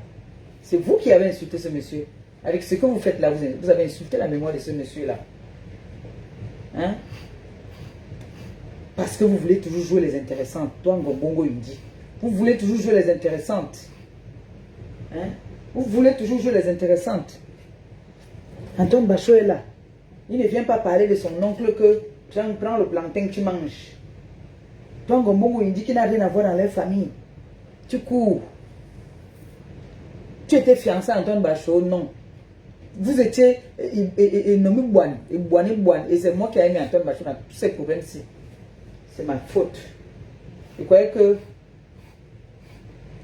C'est vous qui avez insulté ce monsieur. Avec ce que vous faites là, vous avez insulté la mémoire de ce monsieur-là. Hein? Parce que vous voulez toujours jouer les intéressantes. Toi, Ngombongo, il me dit. Vous voulez toujours jouer les intéressantes. Hein? Vous voulez toujours jouer les intéressantes. Antoine Bachot est là. Il ne vient pas parler de son oncle que tu prends le plantain que tu manges. Toi, Ngombongo, il dit qu'il n'a rien à voir dans leur famille. Tu cours. Tu étais fiancé à Antoine Bachot, non. Vous étiez nommé Boine. Et c'est moi qui ai mis Antoine Bachot dans tous ces problèmes-ci. C'est ma faute. Je croyais que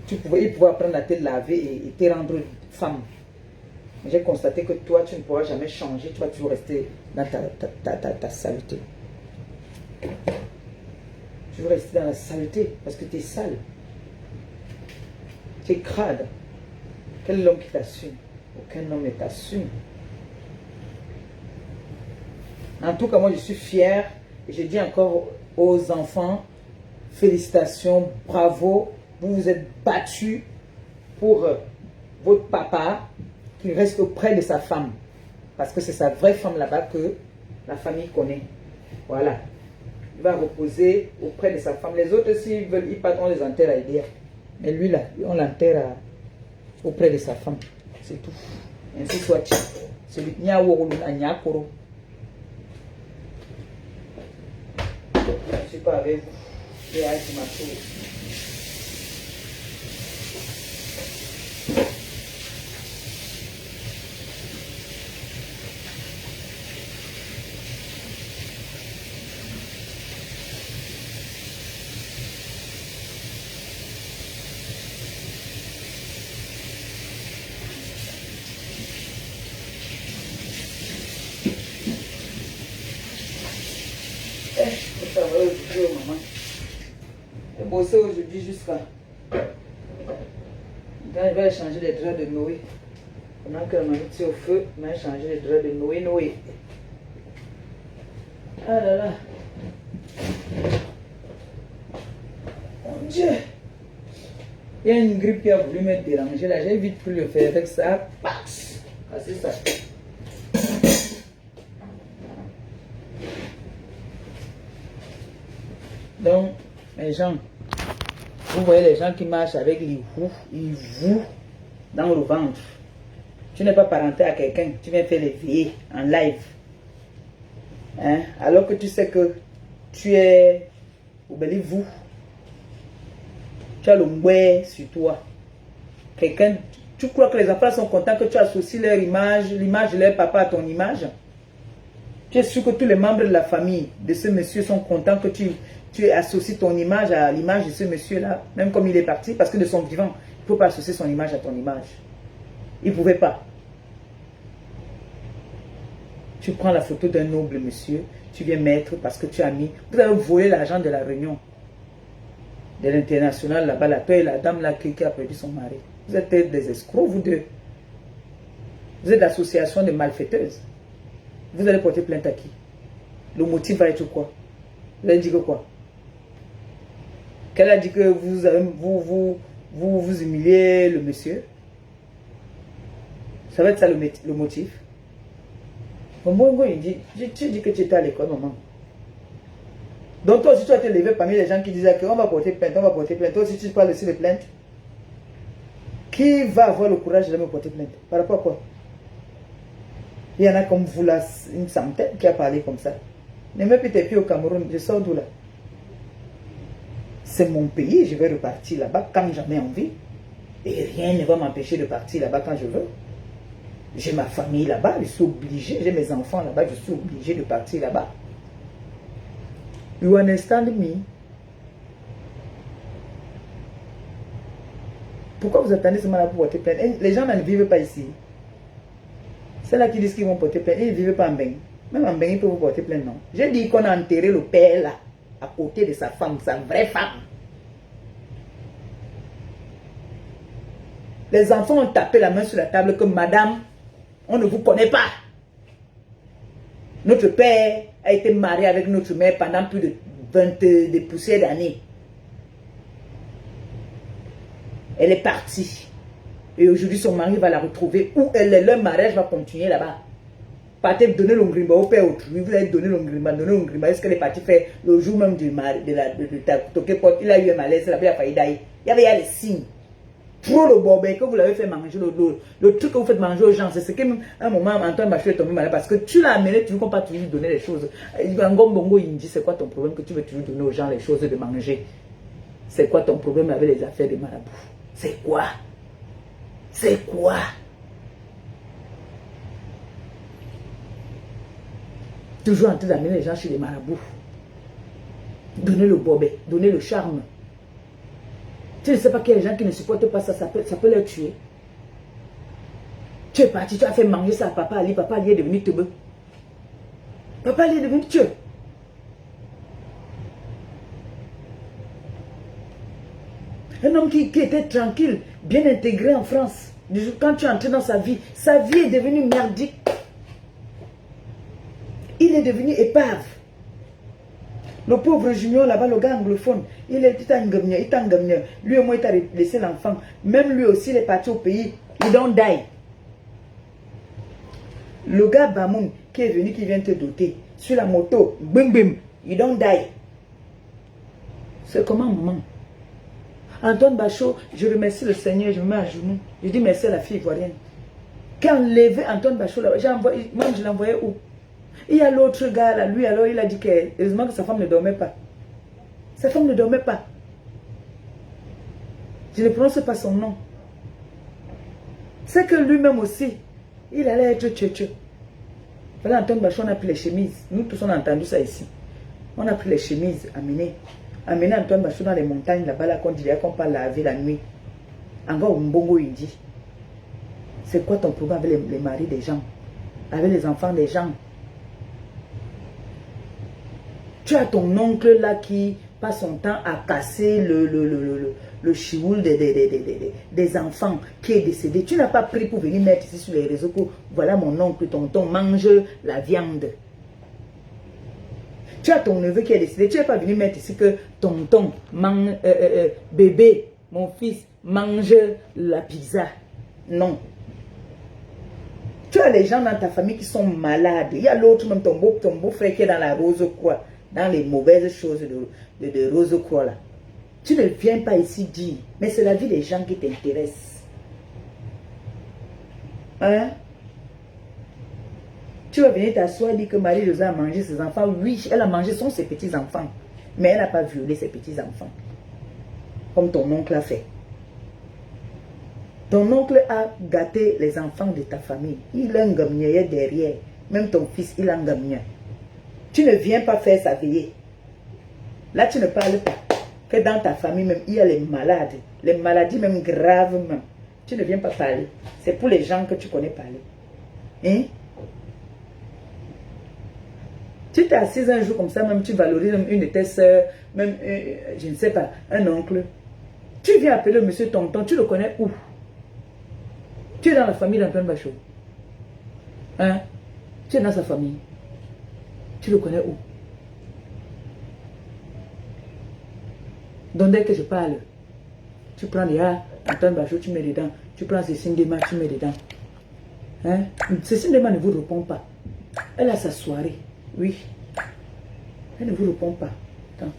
il pouvait apprendre à te laver et te rendre femme. J'ai constaté que toi, tu ne pourras jamais changer. Tu vas toujours rester dans ta saleté. Tu veux rester dans la saleté parce que tu es sale. Tu es crade. Quel homme qui t'assume? Aucun homme ne t'assume. En tout cas, moi, je suis fière. Et je dis encore aux enfants, félicitations, bravo. Vous vous êtes battus pour votre papa qui reste auprès de sa femme. Parce que c'est sa vraie femme là-bas que la famille connaît. Voilà. Il va reposer auprès de sa femme. Les autres, s'ils veulent, ils partent, on les enterre à Idéa. Mais lui, là, on l'enterre auprès de sa femme. C'est tout. Ainsi soit-il. Celui qui a Nyakoro. Je ne suis pas avec vous. Et avec ma tour. ça va aujourd'hui, maman. J'ai bossé aujourd'hui jusqu'à... Quand il va changer les draps de Noé. Pendant que la maman tire au feu, il va changer les draps de Noé. Ah là là. Mon Dieu. Il y a une grippe qui a voulu me déranger là. J'ai vite pris le faire avec ça. Ah, c'est ça. Donc, les gens, vous voyez les gens qui marchent avec les roues, ils vouent dans le ventre. Tu n'es pas parenté à quelqu'un, tu viens faire les veillées en live. Hein? Alors que tu sais que tu es au vous. Tu as le mouet sur toi. Quelqu'un, tu crois que les enfants sont contents que tu associes leur image, l'image de leur papa à ton image? Tu es sûr que tous les membres de la famille de ce monsieur sont contents que tu associes ton image à l'image de ce monsieur-là, même comme il est parti, parce que de son vivant, il ne faut pas associer son image à ton image. Il ne pouvait pas. Tu prends la photo d'un noble monsieur, tu viens mettre parce que tu as mis... Vous avez volé l'argent de la réunion. De l'international là-bas, là, toi et la dame là qui a perdu son mari. Vous êtes des escrocs, vous deux. Vous êtes l'association de malfaiteuses. Vous allez porter plainte à qui? Le motif va être quoi? Vous allez dire que quoi? Qu'elle a dit que vous humiliez le monsieur? Ça va être ça le motif? Bon, il dit, tu dis que tu étais à l'école, maman. Donc toi aussi tu vas te lever parmi les gens qui disaient qu'on va porter plainte, on va porter plainte. Toi aussi tu parles aussi de plainte. Qui va avoir le courage de me porter plainte? Par rapport à quoi? Il y en a comme vous là, une centaine qui a parlé comme ça. Ne mets plus tes pieds au Cameroun, je sors d'où là? C'est mon pays, je vais repartir là-bas quand j'en ai envie. Et rien ne va m'empêcher de partir là-bas quand je veux. J'ai ma famille là-bas, je suis obligé, j'ai mes enfants là-bas, je suis obligé de partir là-bas. You understand me? Pourquoi vous attendez seulement là pour porter plainte? Les gens ne vivent pas ici. C'est là qui disent qu'ils vont porter plainte. Ils ne vivent pas en Beng. Même en Beng, ils peuvent vous porter plainte, non? J'ai dit qu'on a enterré le père là, à côté de sa femme, sa vraie femme. Les enfants ont tapé la main sur la table que madame, on ne vous connaît pas. Notre père a été marié avec notre mère pendant plus de 20 de poussières d'années. Elle est partie. Et aujourd'hui, son mari va la retrouver. Où elle est, leur mariage va continuer là-bas. Partez donner l'ongrimba au père autrui. Vous allez donner l'ongrimba. Est-ce qu'elle est partie faire le jour même de ta toquée-porte? Il a eu un malaise, il a failli d'ailleurs. Il y avait les signes. Trop le bobé que vous l'avez fait manger, le truc que vous faites manger aux gens, c'est ce que même à un moment Antoine Bachot est tombé malade parce que tu l'as amené, tu ne veux pas toujours donner les choses. Bongo il me dit, c'est quoi ton problème que tu veux toujours donner aux gens les choses de manger? C'est quoi ton problème avec les affaires de marabout? C'est quoi? C'est quoi? Toujours en train d'amener les gens chez les marabouts. Donner le bobé, donner le charme. Tu ne sais pas qu'il y a des gens qui ne supportent pas ça, ça peut leur tuer. Tu es parti, tu as fait manger ça à Papa Ali. Papa Ali est devenu teubeux. Papa Ali est devenu tueux. Un homme qui était tranquille, bien intégré en France. Quand tu es entré dans sa vie est devenue merdique. Il est devenu épave. Le pauvre Junior là-bas, le gars anglophone, il est tangamier. Lui au moins il a laissé l'enfant. Même lui aussi, il est parti au pays. Il don't die. Le gars Bamoun qui est venu, qui vient te doter, sur la moto, bim bim, il don't die. C'est comment, maman? Antoine Bachot, je remercie le Seigneur, je me mets à genoux. Je dis merci à la fille ivoirienne. Quand levé Antoine Bachot là, moi je l'envoyais où? Il y a l'autre gars là, lui alors il a dit que heureusement que sa femme ne dormait pas. Sa femme ne dormait pas. Je ne prononce pas son nom. C'est que lui-même aussi, il allait être tchè. Voilà, Antoine Bachot, on a pris les chemises. Nous tous on a entendu ça ici. On a pris les chemises, amené Antoine Bachot dans les montagnes là-bas, là, qu'on dirait qu'on parle laver la nuit. Encore Mbongo il dit. C'est quoi ton problème avec les maris des gens? Avec les enfants des gens? Tu as ton oncle là qui passe son temps à casser le chioul des enfants qui est décédé. Tu n'as pas pris pour venir mettre ici sur les réseaux que voilà mon oncle, tonton mange la viande. Tu as ton neveu qui est décédé. Tu n'es pas venu mettre ici que tonton mange, bébé, mon fils mange la pizza. Non. Tu as les gens dans ta famille qui sont malades. Il y a l'autre, même ton beau-frère qui est dans la Rose-Croix, dans les mauvaises choses de Rose-Croix là. Tu ne viens pas ici dire, mais c'est la vie des gens qui t'intéressent. Hein? Tu vas venir t'asseoir et dire que Marie-Josée a mangé ses enfants. Oui, elle a mangé ses petits-enfants, mais elle n'a pas violé ses petits-enfants, comme ton oncle a fait. Ton oncle a gâté les enfants de ta famille. Il a un gamin derrière. Même ton fils, il a un gamin. Tu ne viens pas faire sa veillée. Là, tu ne parles pas. Que dans ta famille même, il y a les malades. Les maladies même graves même. Tu ne viens pas parler. C'est pour les gens que tu connais parler. Hein? Tu t'es assise un jour comme ça, même tu valorises même une de tes soeurs, même, je ne sais pas, un oncle. Tu viens appeler le monsieur tonton, tu le connais où? Tu es dans la famille d'Antoine Bachot. Hein? Tu es dans sa famille. Tu le connais où? Donc dès que je parle, tu prends les Antoine Bachot, tu mets dedans. Tu prends Cécile Dema, tu mets dedans. Hein? Cécile Dema ne vous répond pas. Elle a sa soirée. Oui. Elle ne vous répond pas. Attends.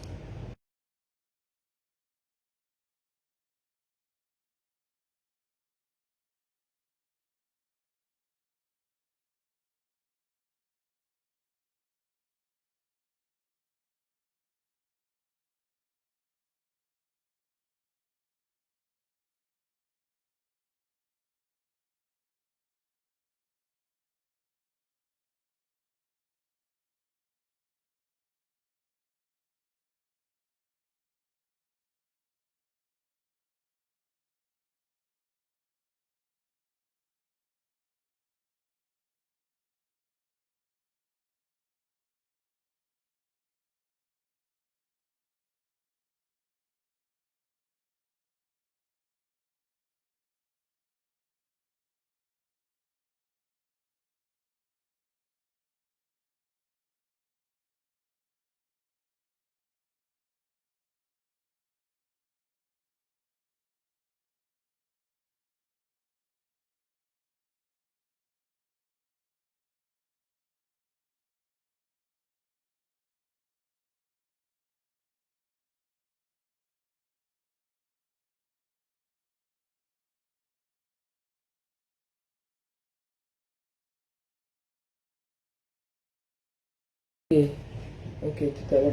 Ok, tout à l'heure.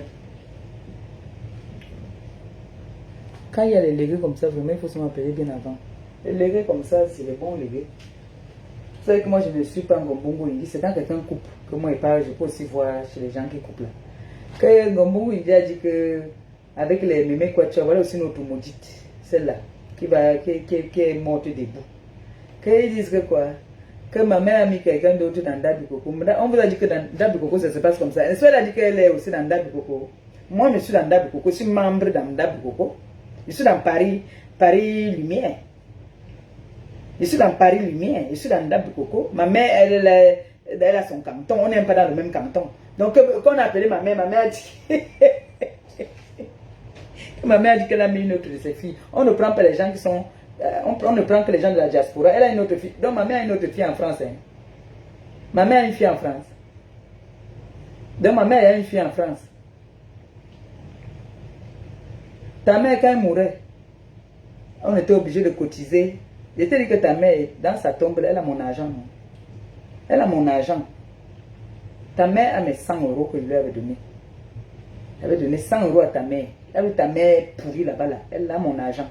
Quand il y a les légués comme ça, vraiment, il faut se m'appeler bien avant. Les légués comme ça, c'est les bons légués. Vous savez que moi, je ne suis pas un gombongo indi. C'est quand quelqu'un coupe que moi, il parle, je peux aussi voir chez les gens qui coupent là. Quand gombongo indi a dit que, avec les mémés quatuors, voilà aussi notre maudite, celle-là, qui est morte debout. Quand ils disent que quoi? Que ma mère a mis quelqu'un d'autre dans Dabi Coco. On vous a dit que dans Dabi Coco, ça se passe comme ça. Est-ce qu'elle a dit qu'elle est aussi dans Dabi Coco? Moi, je suis dans Dabi Coco. Je suis membre dans Dabi Coco. Je suis dans Paris Lumière. Je suis dans Paris Lumière. Je suis dans Dabi Coco. Ma mère, elle a son canton. On n'est pas dans le même canton. Donc, quand on a appelé ma mère a dit... ma mère a dit qu'elle a mis une autre de ses filles. On ne prend pas les gens qui sont... on ne prend que les gens de la diaspora. Elle a une autre fille. Donc ma mère a une autre fille en France. Hein. Ma mère a une fille en France. Donc ma mère a une fille en France. Ta mère, quand elle mourait, on était obligé de cotiser. Je t'ai dit que ta mère, dans sa tombe, elle a mon argent. Non? Elle a mon argent. Ta mère a mes 100 € que je lui avais donné. Elle avait donné 100 € à ta mère. Là où ta mère pourrie là-bas, là, elle a mon argent.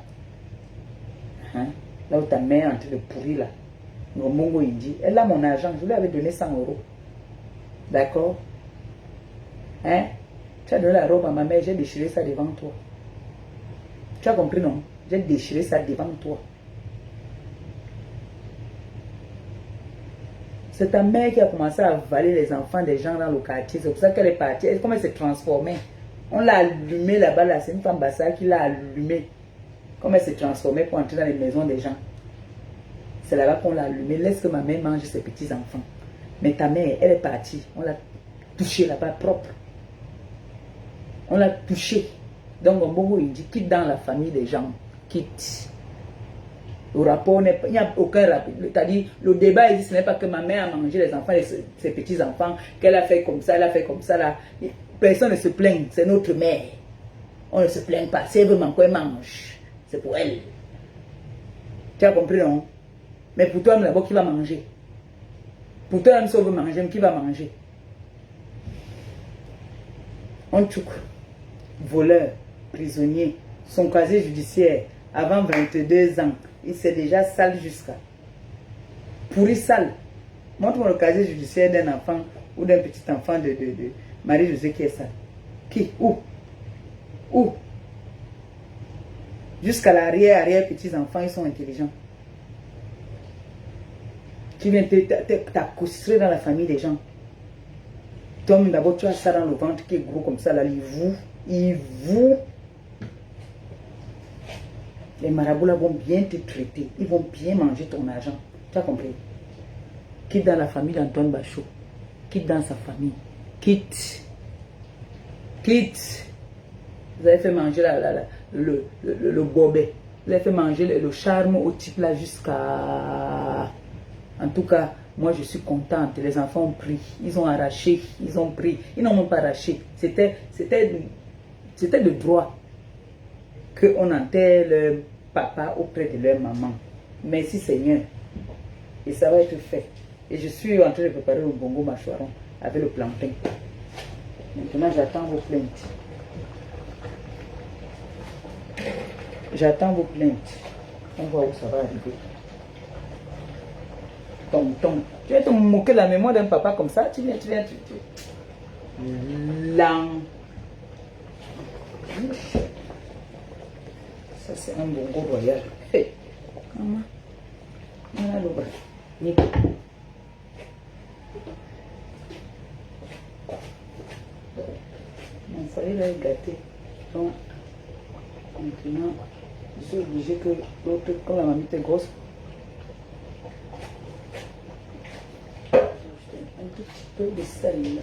Hein? Là où ta mère est en train de pourrir là. Ngomongo Indi. Elle a mon argent. Je lui avais donné 100 €. D'accord? Hein? Tu as donné la robe à ma mère. J'ai déchiré ça devant toi. Tu as compris, non? J'ai déchiré ça devant toi. C'est ta mère qui a commencé à avaler les enfants des gens dans le quartier. C'est pour ça qu'elle est partie. Comment elle s'est transformée? On l'a allumée là-bas, là. C'est une femme bassale qui l'a allumée. Comment elle s'est transformée pour entrer dans les maisons des gens. C'est là-bas qu'on l'a allumée. Laisse que ma mère mange ses petits-enfants. Mais ta mère, elle est partie. On l'a touchée là-bas propre. On l'a touchée. Donc, Ngombongo, il dit quitte dans la famille des gens. Quitte. Le rapport n'est pas, il n'y a aucun rapport. C'est-à-dire, le débat ici, ce n'est pas que ma mère a mangé les enfants, ses petits-enfants, qu'elle a fait comme ça, elle a fait comme ça. Là. Personne ne se plaint, c'est notre mère. On ne se plaint pas. Si elle veut manger, elle mange. C'est pour elle. Tu as compris, non? Mais pour toi, d'abord, qui va manger? Pour toi, même si on veut manger, qui va manger? On tchouk, voleur, prisonnier, son casier judiciaire, avant 22 ans, il s'est déjà sale jusqu'à. Pourri sale. Montre-moi le casier judiciaire d'un enfant ou d'un petit enfant de Marie-Josée qui est sale. Qui? Où? Où? Jusqu'à l'arrière petits-enfants, ils sont intelligents. Qui vient t'accoster dans la famille des gens. Toi, d'abord, tu as ça dans le ventre qui est gros comme ça, là, il vous. Les marabouts là vont bien te traiter. Ils vont bien manger ton argent. Tu as compris? Quitte dans la famille d'Antoine Bachot. Quitte dans sa famille. Quitte. Quitte. Vous avez fait manger le gobet. Vous avez fait manger le charme au type là jusqu'à... En tout cas, moi je suis contente. Les enfants ont pris. Ils ont arraché. Ils ont pris. Ils n'ont même pas arraché. C'était de droit qu'on enterre leur papa auprès de leur maman. Merci Seigneur. Et ça va être fait. Et je suis en train de préparer le bongo mâchoiron avec le plantain. Maintenant, j'attends vos plaintes. J'attends vos plaintes. On voit où ça va arriver. Tonton. Tu viens te moquer de la mémoire d'un papa comme ça. Tu viens. Lent. Ça, c'est un bongo royal. Hey, maman. Maman, l'ouvre. Il fallait la gâter. Donc, maintenant, je suis obligé que l'autre, comme la mamie était grosse, un tout petit peu de sel là.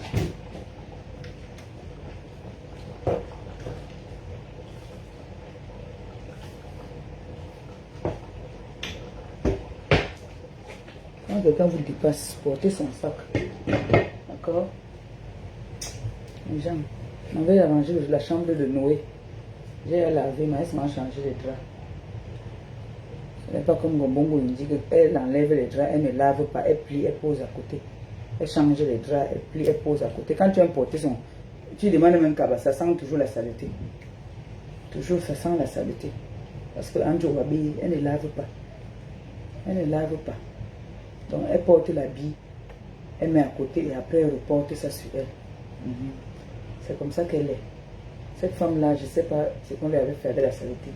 Quand quelqu'un vous dépasse, portez son sac. D'accord? Les gens, on va arranger la chambre de Noé. J'ai lavé, mais elle m'a changé les draps. Ce n'est pas comme Ngombongo, il dit qu'elle enlève les draps, elle ne lave pas, elle plie, elle pose à côté. Elle change les draps, elle plie, elle pose à côté. Quand tu as porté son... Tu demandes même qu'à ça sent toujours la saleté. Toujours ça sent la saleté. Parce que Andrew Wabi, elle ne lave pas. Elle ne lave pas. Donc elle porte l'habit, elle met à côté et après elle reporte ça sur elle. C'est comme ça qu'elle est. Cette femme-là, je ne sais pas ce qu'on lui avait fait de la saleté.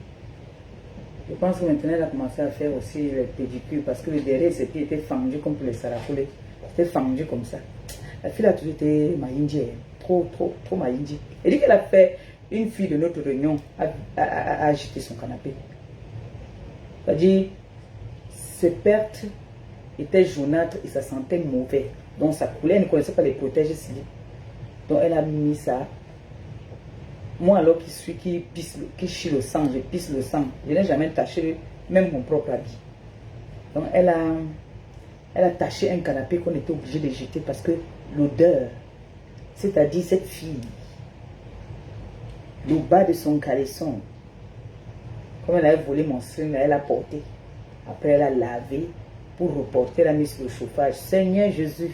Je pense que maintenant elle a commencé à faire aussi les pédicures parce que le derrière ses pieds étaient fendus comme pour les saracoulés. C'était fendu comme ça. La fille a toujours été maïndi, trop maïndi. Elle dit qu'elle a fait une fille de notre réunion à agiter son canapé. C'est-à-dire, ses pertes était jaunâtre et ça sentait mauvais. Donc ça coulait, elle ne connaissait pas les protèges slip. Donc elle a mis ça. Moi alors qui chie le sang, je pisse le sang. Je n'ai jamais taché même mon propre habit. Donc elle a taché un canapé qu'on était obligé de jeter parce que l'odeur, c'est-à-dire cette fille, le bas de son caleçon, comme elle avait volé mon string, elle a porté. Après elle a lavé. Pour reporter la mise sur le chauffage. Seigneur Jésus,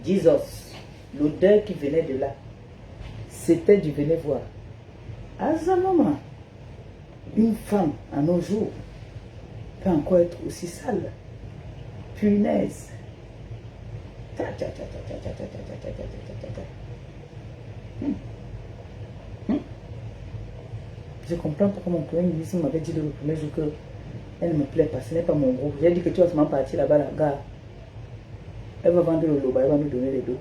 Jesus, l'odeur qui venait de là, c'était du venez voir. À ce moment, une femme, à nos jours, peut encore être aussi sale. Punaise. Je comprends pourquoi mon premier ministre m'avait dit le premier jour que elle ne me plaît pas, ce n'est pas mon groupe. J'ai dit que tu vas seulement partir là-bas, la gare. Elle va vendre le loba, elle va nous donner les dos.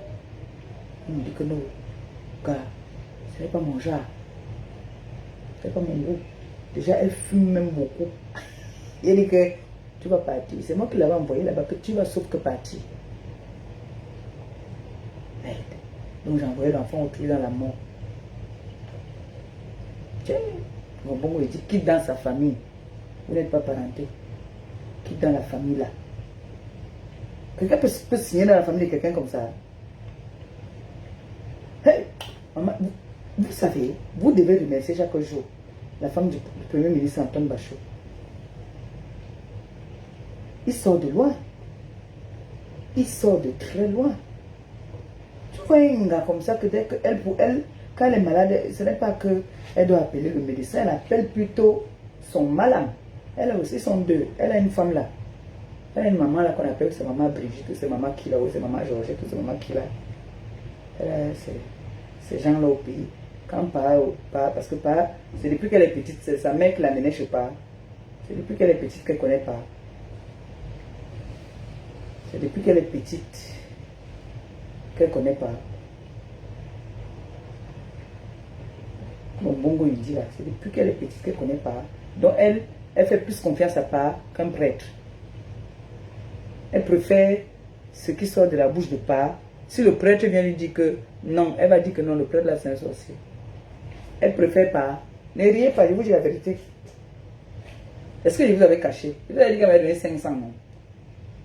Elle me dit que non, gars, ce n'est pas mon genre. Ce n'est pas mon goût. Déjà, elle fume même beaucoup. Il dit que tu vas partir. C'est moi qui l'avais envoyé là-bas, que tu vas sauf que partir. Merde. Donc j'ai envoyé l'enfant au dans la mort. Tiens, bon, il dit quitte dans sa famille. Vous n'êtes pas parenté. Quitte dans la famille là. Quelqu'un peut signer dans la famille de quelqu'un comme ça. Hey, maman, vous savez, vous devez remercier chaque jour la femme du Premier ministre Antoine Bachot. Il sort de loin. Il sort de très loin. Tu vois un gars comme ça que dès qu'elle, pour elle, quand elle est malade, ce n'est pas qu'elle doit appeler le médecin, elle appelle plutôt son malade. Elle a aussi son deux. Elle a une femme là. Elle a une maman là qu'on appelle sa maman Brigitte, ou sa maman Kila, ou sa maman Georgette, ou sa maman Kila. Elle a ces gens-là au pays. Quand parce que c'est depuis qu'elle est petite, c'est sa mère qui l'a menée chez Pa. C'est depuis qu'elle est petite qu'elle ne connaît pas. C'est depuis qu'elle est petite qu'elle ne connaît pas. Mon bongo il dit là, c'est depuis qu'elle est petite qu'elle ne connaît pas. Donc elle fait plus confiance à Pa qu'un prêtre. Elle préfère ce qui sort de la bouche de Pa. Si le prêtre vient lui dire que non, elle va dire que non, le prêtre là c'est un sorcier. Elle préfère pas. Ne riez pas, je vous dis la vérité. Est-ce que je vous avais caché? Je vous avais dit qu'elle m'avait donné 500, non?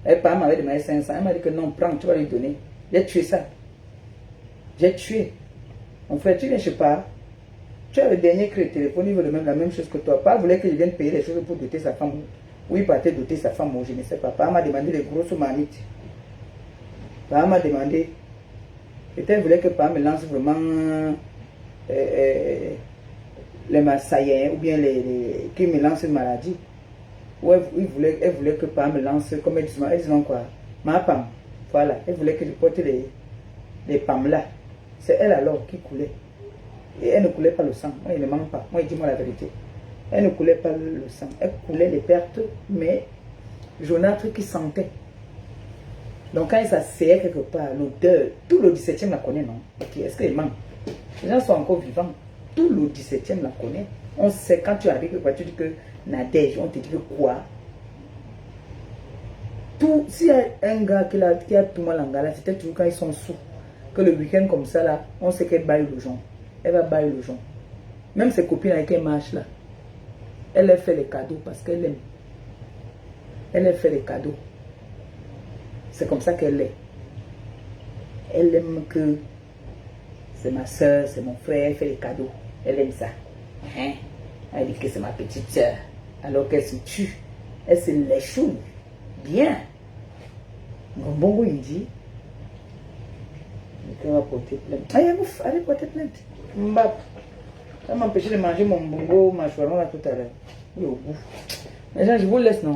Elle m'avait demandé 500. Elle m'a dit que non, prends, tu vas lui donner. J'ai tué ça. J'ai tué. Mon frère, tu viens chez Pa. Tu as le dernier cri de téléphone, il veut la même chose que toi. Pa voulait que je vienne payer les choses pour doter sa femme. Oui, il partait doter sa femme, je ne sais pas. Pa m'a demandé les grosses marmites. Pa m'a demandé. Peut-être voulait que Pa me lance vraiment les massaillens ou bien qui me lance une maladie. Ou elle voulait que Pa me lance, comme elle dit quoi? Ma pam. Voilà, elle voulait que je porte les pam là. C'est elle alors qui coulait. Et elle ne coulait pas le sang. Moi, il ne ment pas. Moi, dis-moi la vérité. Elle ne coulait pas le sang. Elle coulait les pertes, mais jaunâtre qui sentait. Donc quand elle s'asseyait quelque part, l'odeur, tout le 17e la connaît, non? Okay. Est-ce qu'il ment? Les gens sont encore vivants. Tout le 17e la connaît. On sait quand tu arrives, tu dis que Nadège, on te dit que quoi? Tout, s'il y a un gars qui a tout mal en gala, c'était toujours quand ils sont sous. Que le week-end comme ça, là, on sait qu'elle baille le gens. Elle va bailler le gens. Même ses copines avec qui elle marche là, elle leur fait les cadeaux parce qu'elle aime. Elle leur fait les cadeaux. C'est comme ça qu'elle est. Elle aime que c'est ma soeur, c'est mon frère, elle fait les cadeaux. Elle aime ça. Hein? Elle dit que c'est ma petite soeur. Alors qu'elle se tue. Elle se l'échoue. Bien. Bongo il dit qu'elle va porter plainte. Allez porter plainte. Mbap. Ça m'a empêché de manger mon bongo, ma shawarma là tout à l'heure. Oui, au bout. Mais là, je vous laisse, non?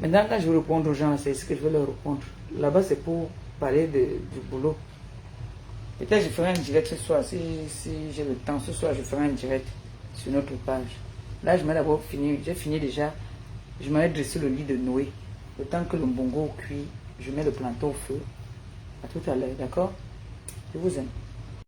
Maintenant, quand je vais répondre aux gens, c'est ce que je vais leur répondre. Là-bas, c'est pour parler du boulot. Peut-être que je ferai un direct ce soir. Si j'ai le temps, ce soir, je ferai un direct sur notre page. Là, je m'ai d'abord fini. J'ai fini déjà. Je m'ai dressé le lit de Noé. Le temps que le bongo cuit, je mets le plantain au feu. À tout à l'heure, d'accord? Je vous aime.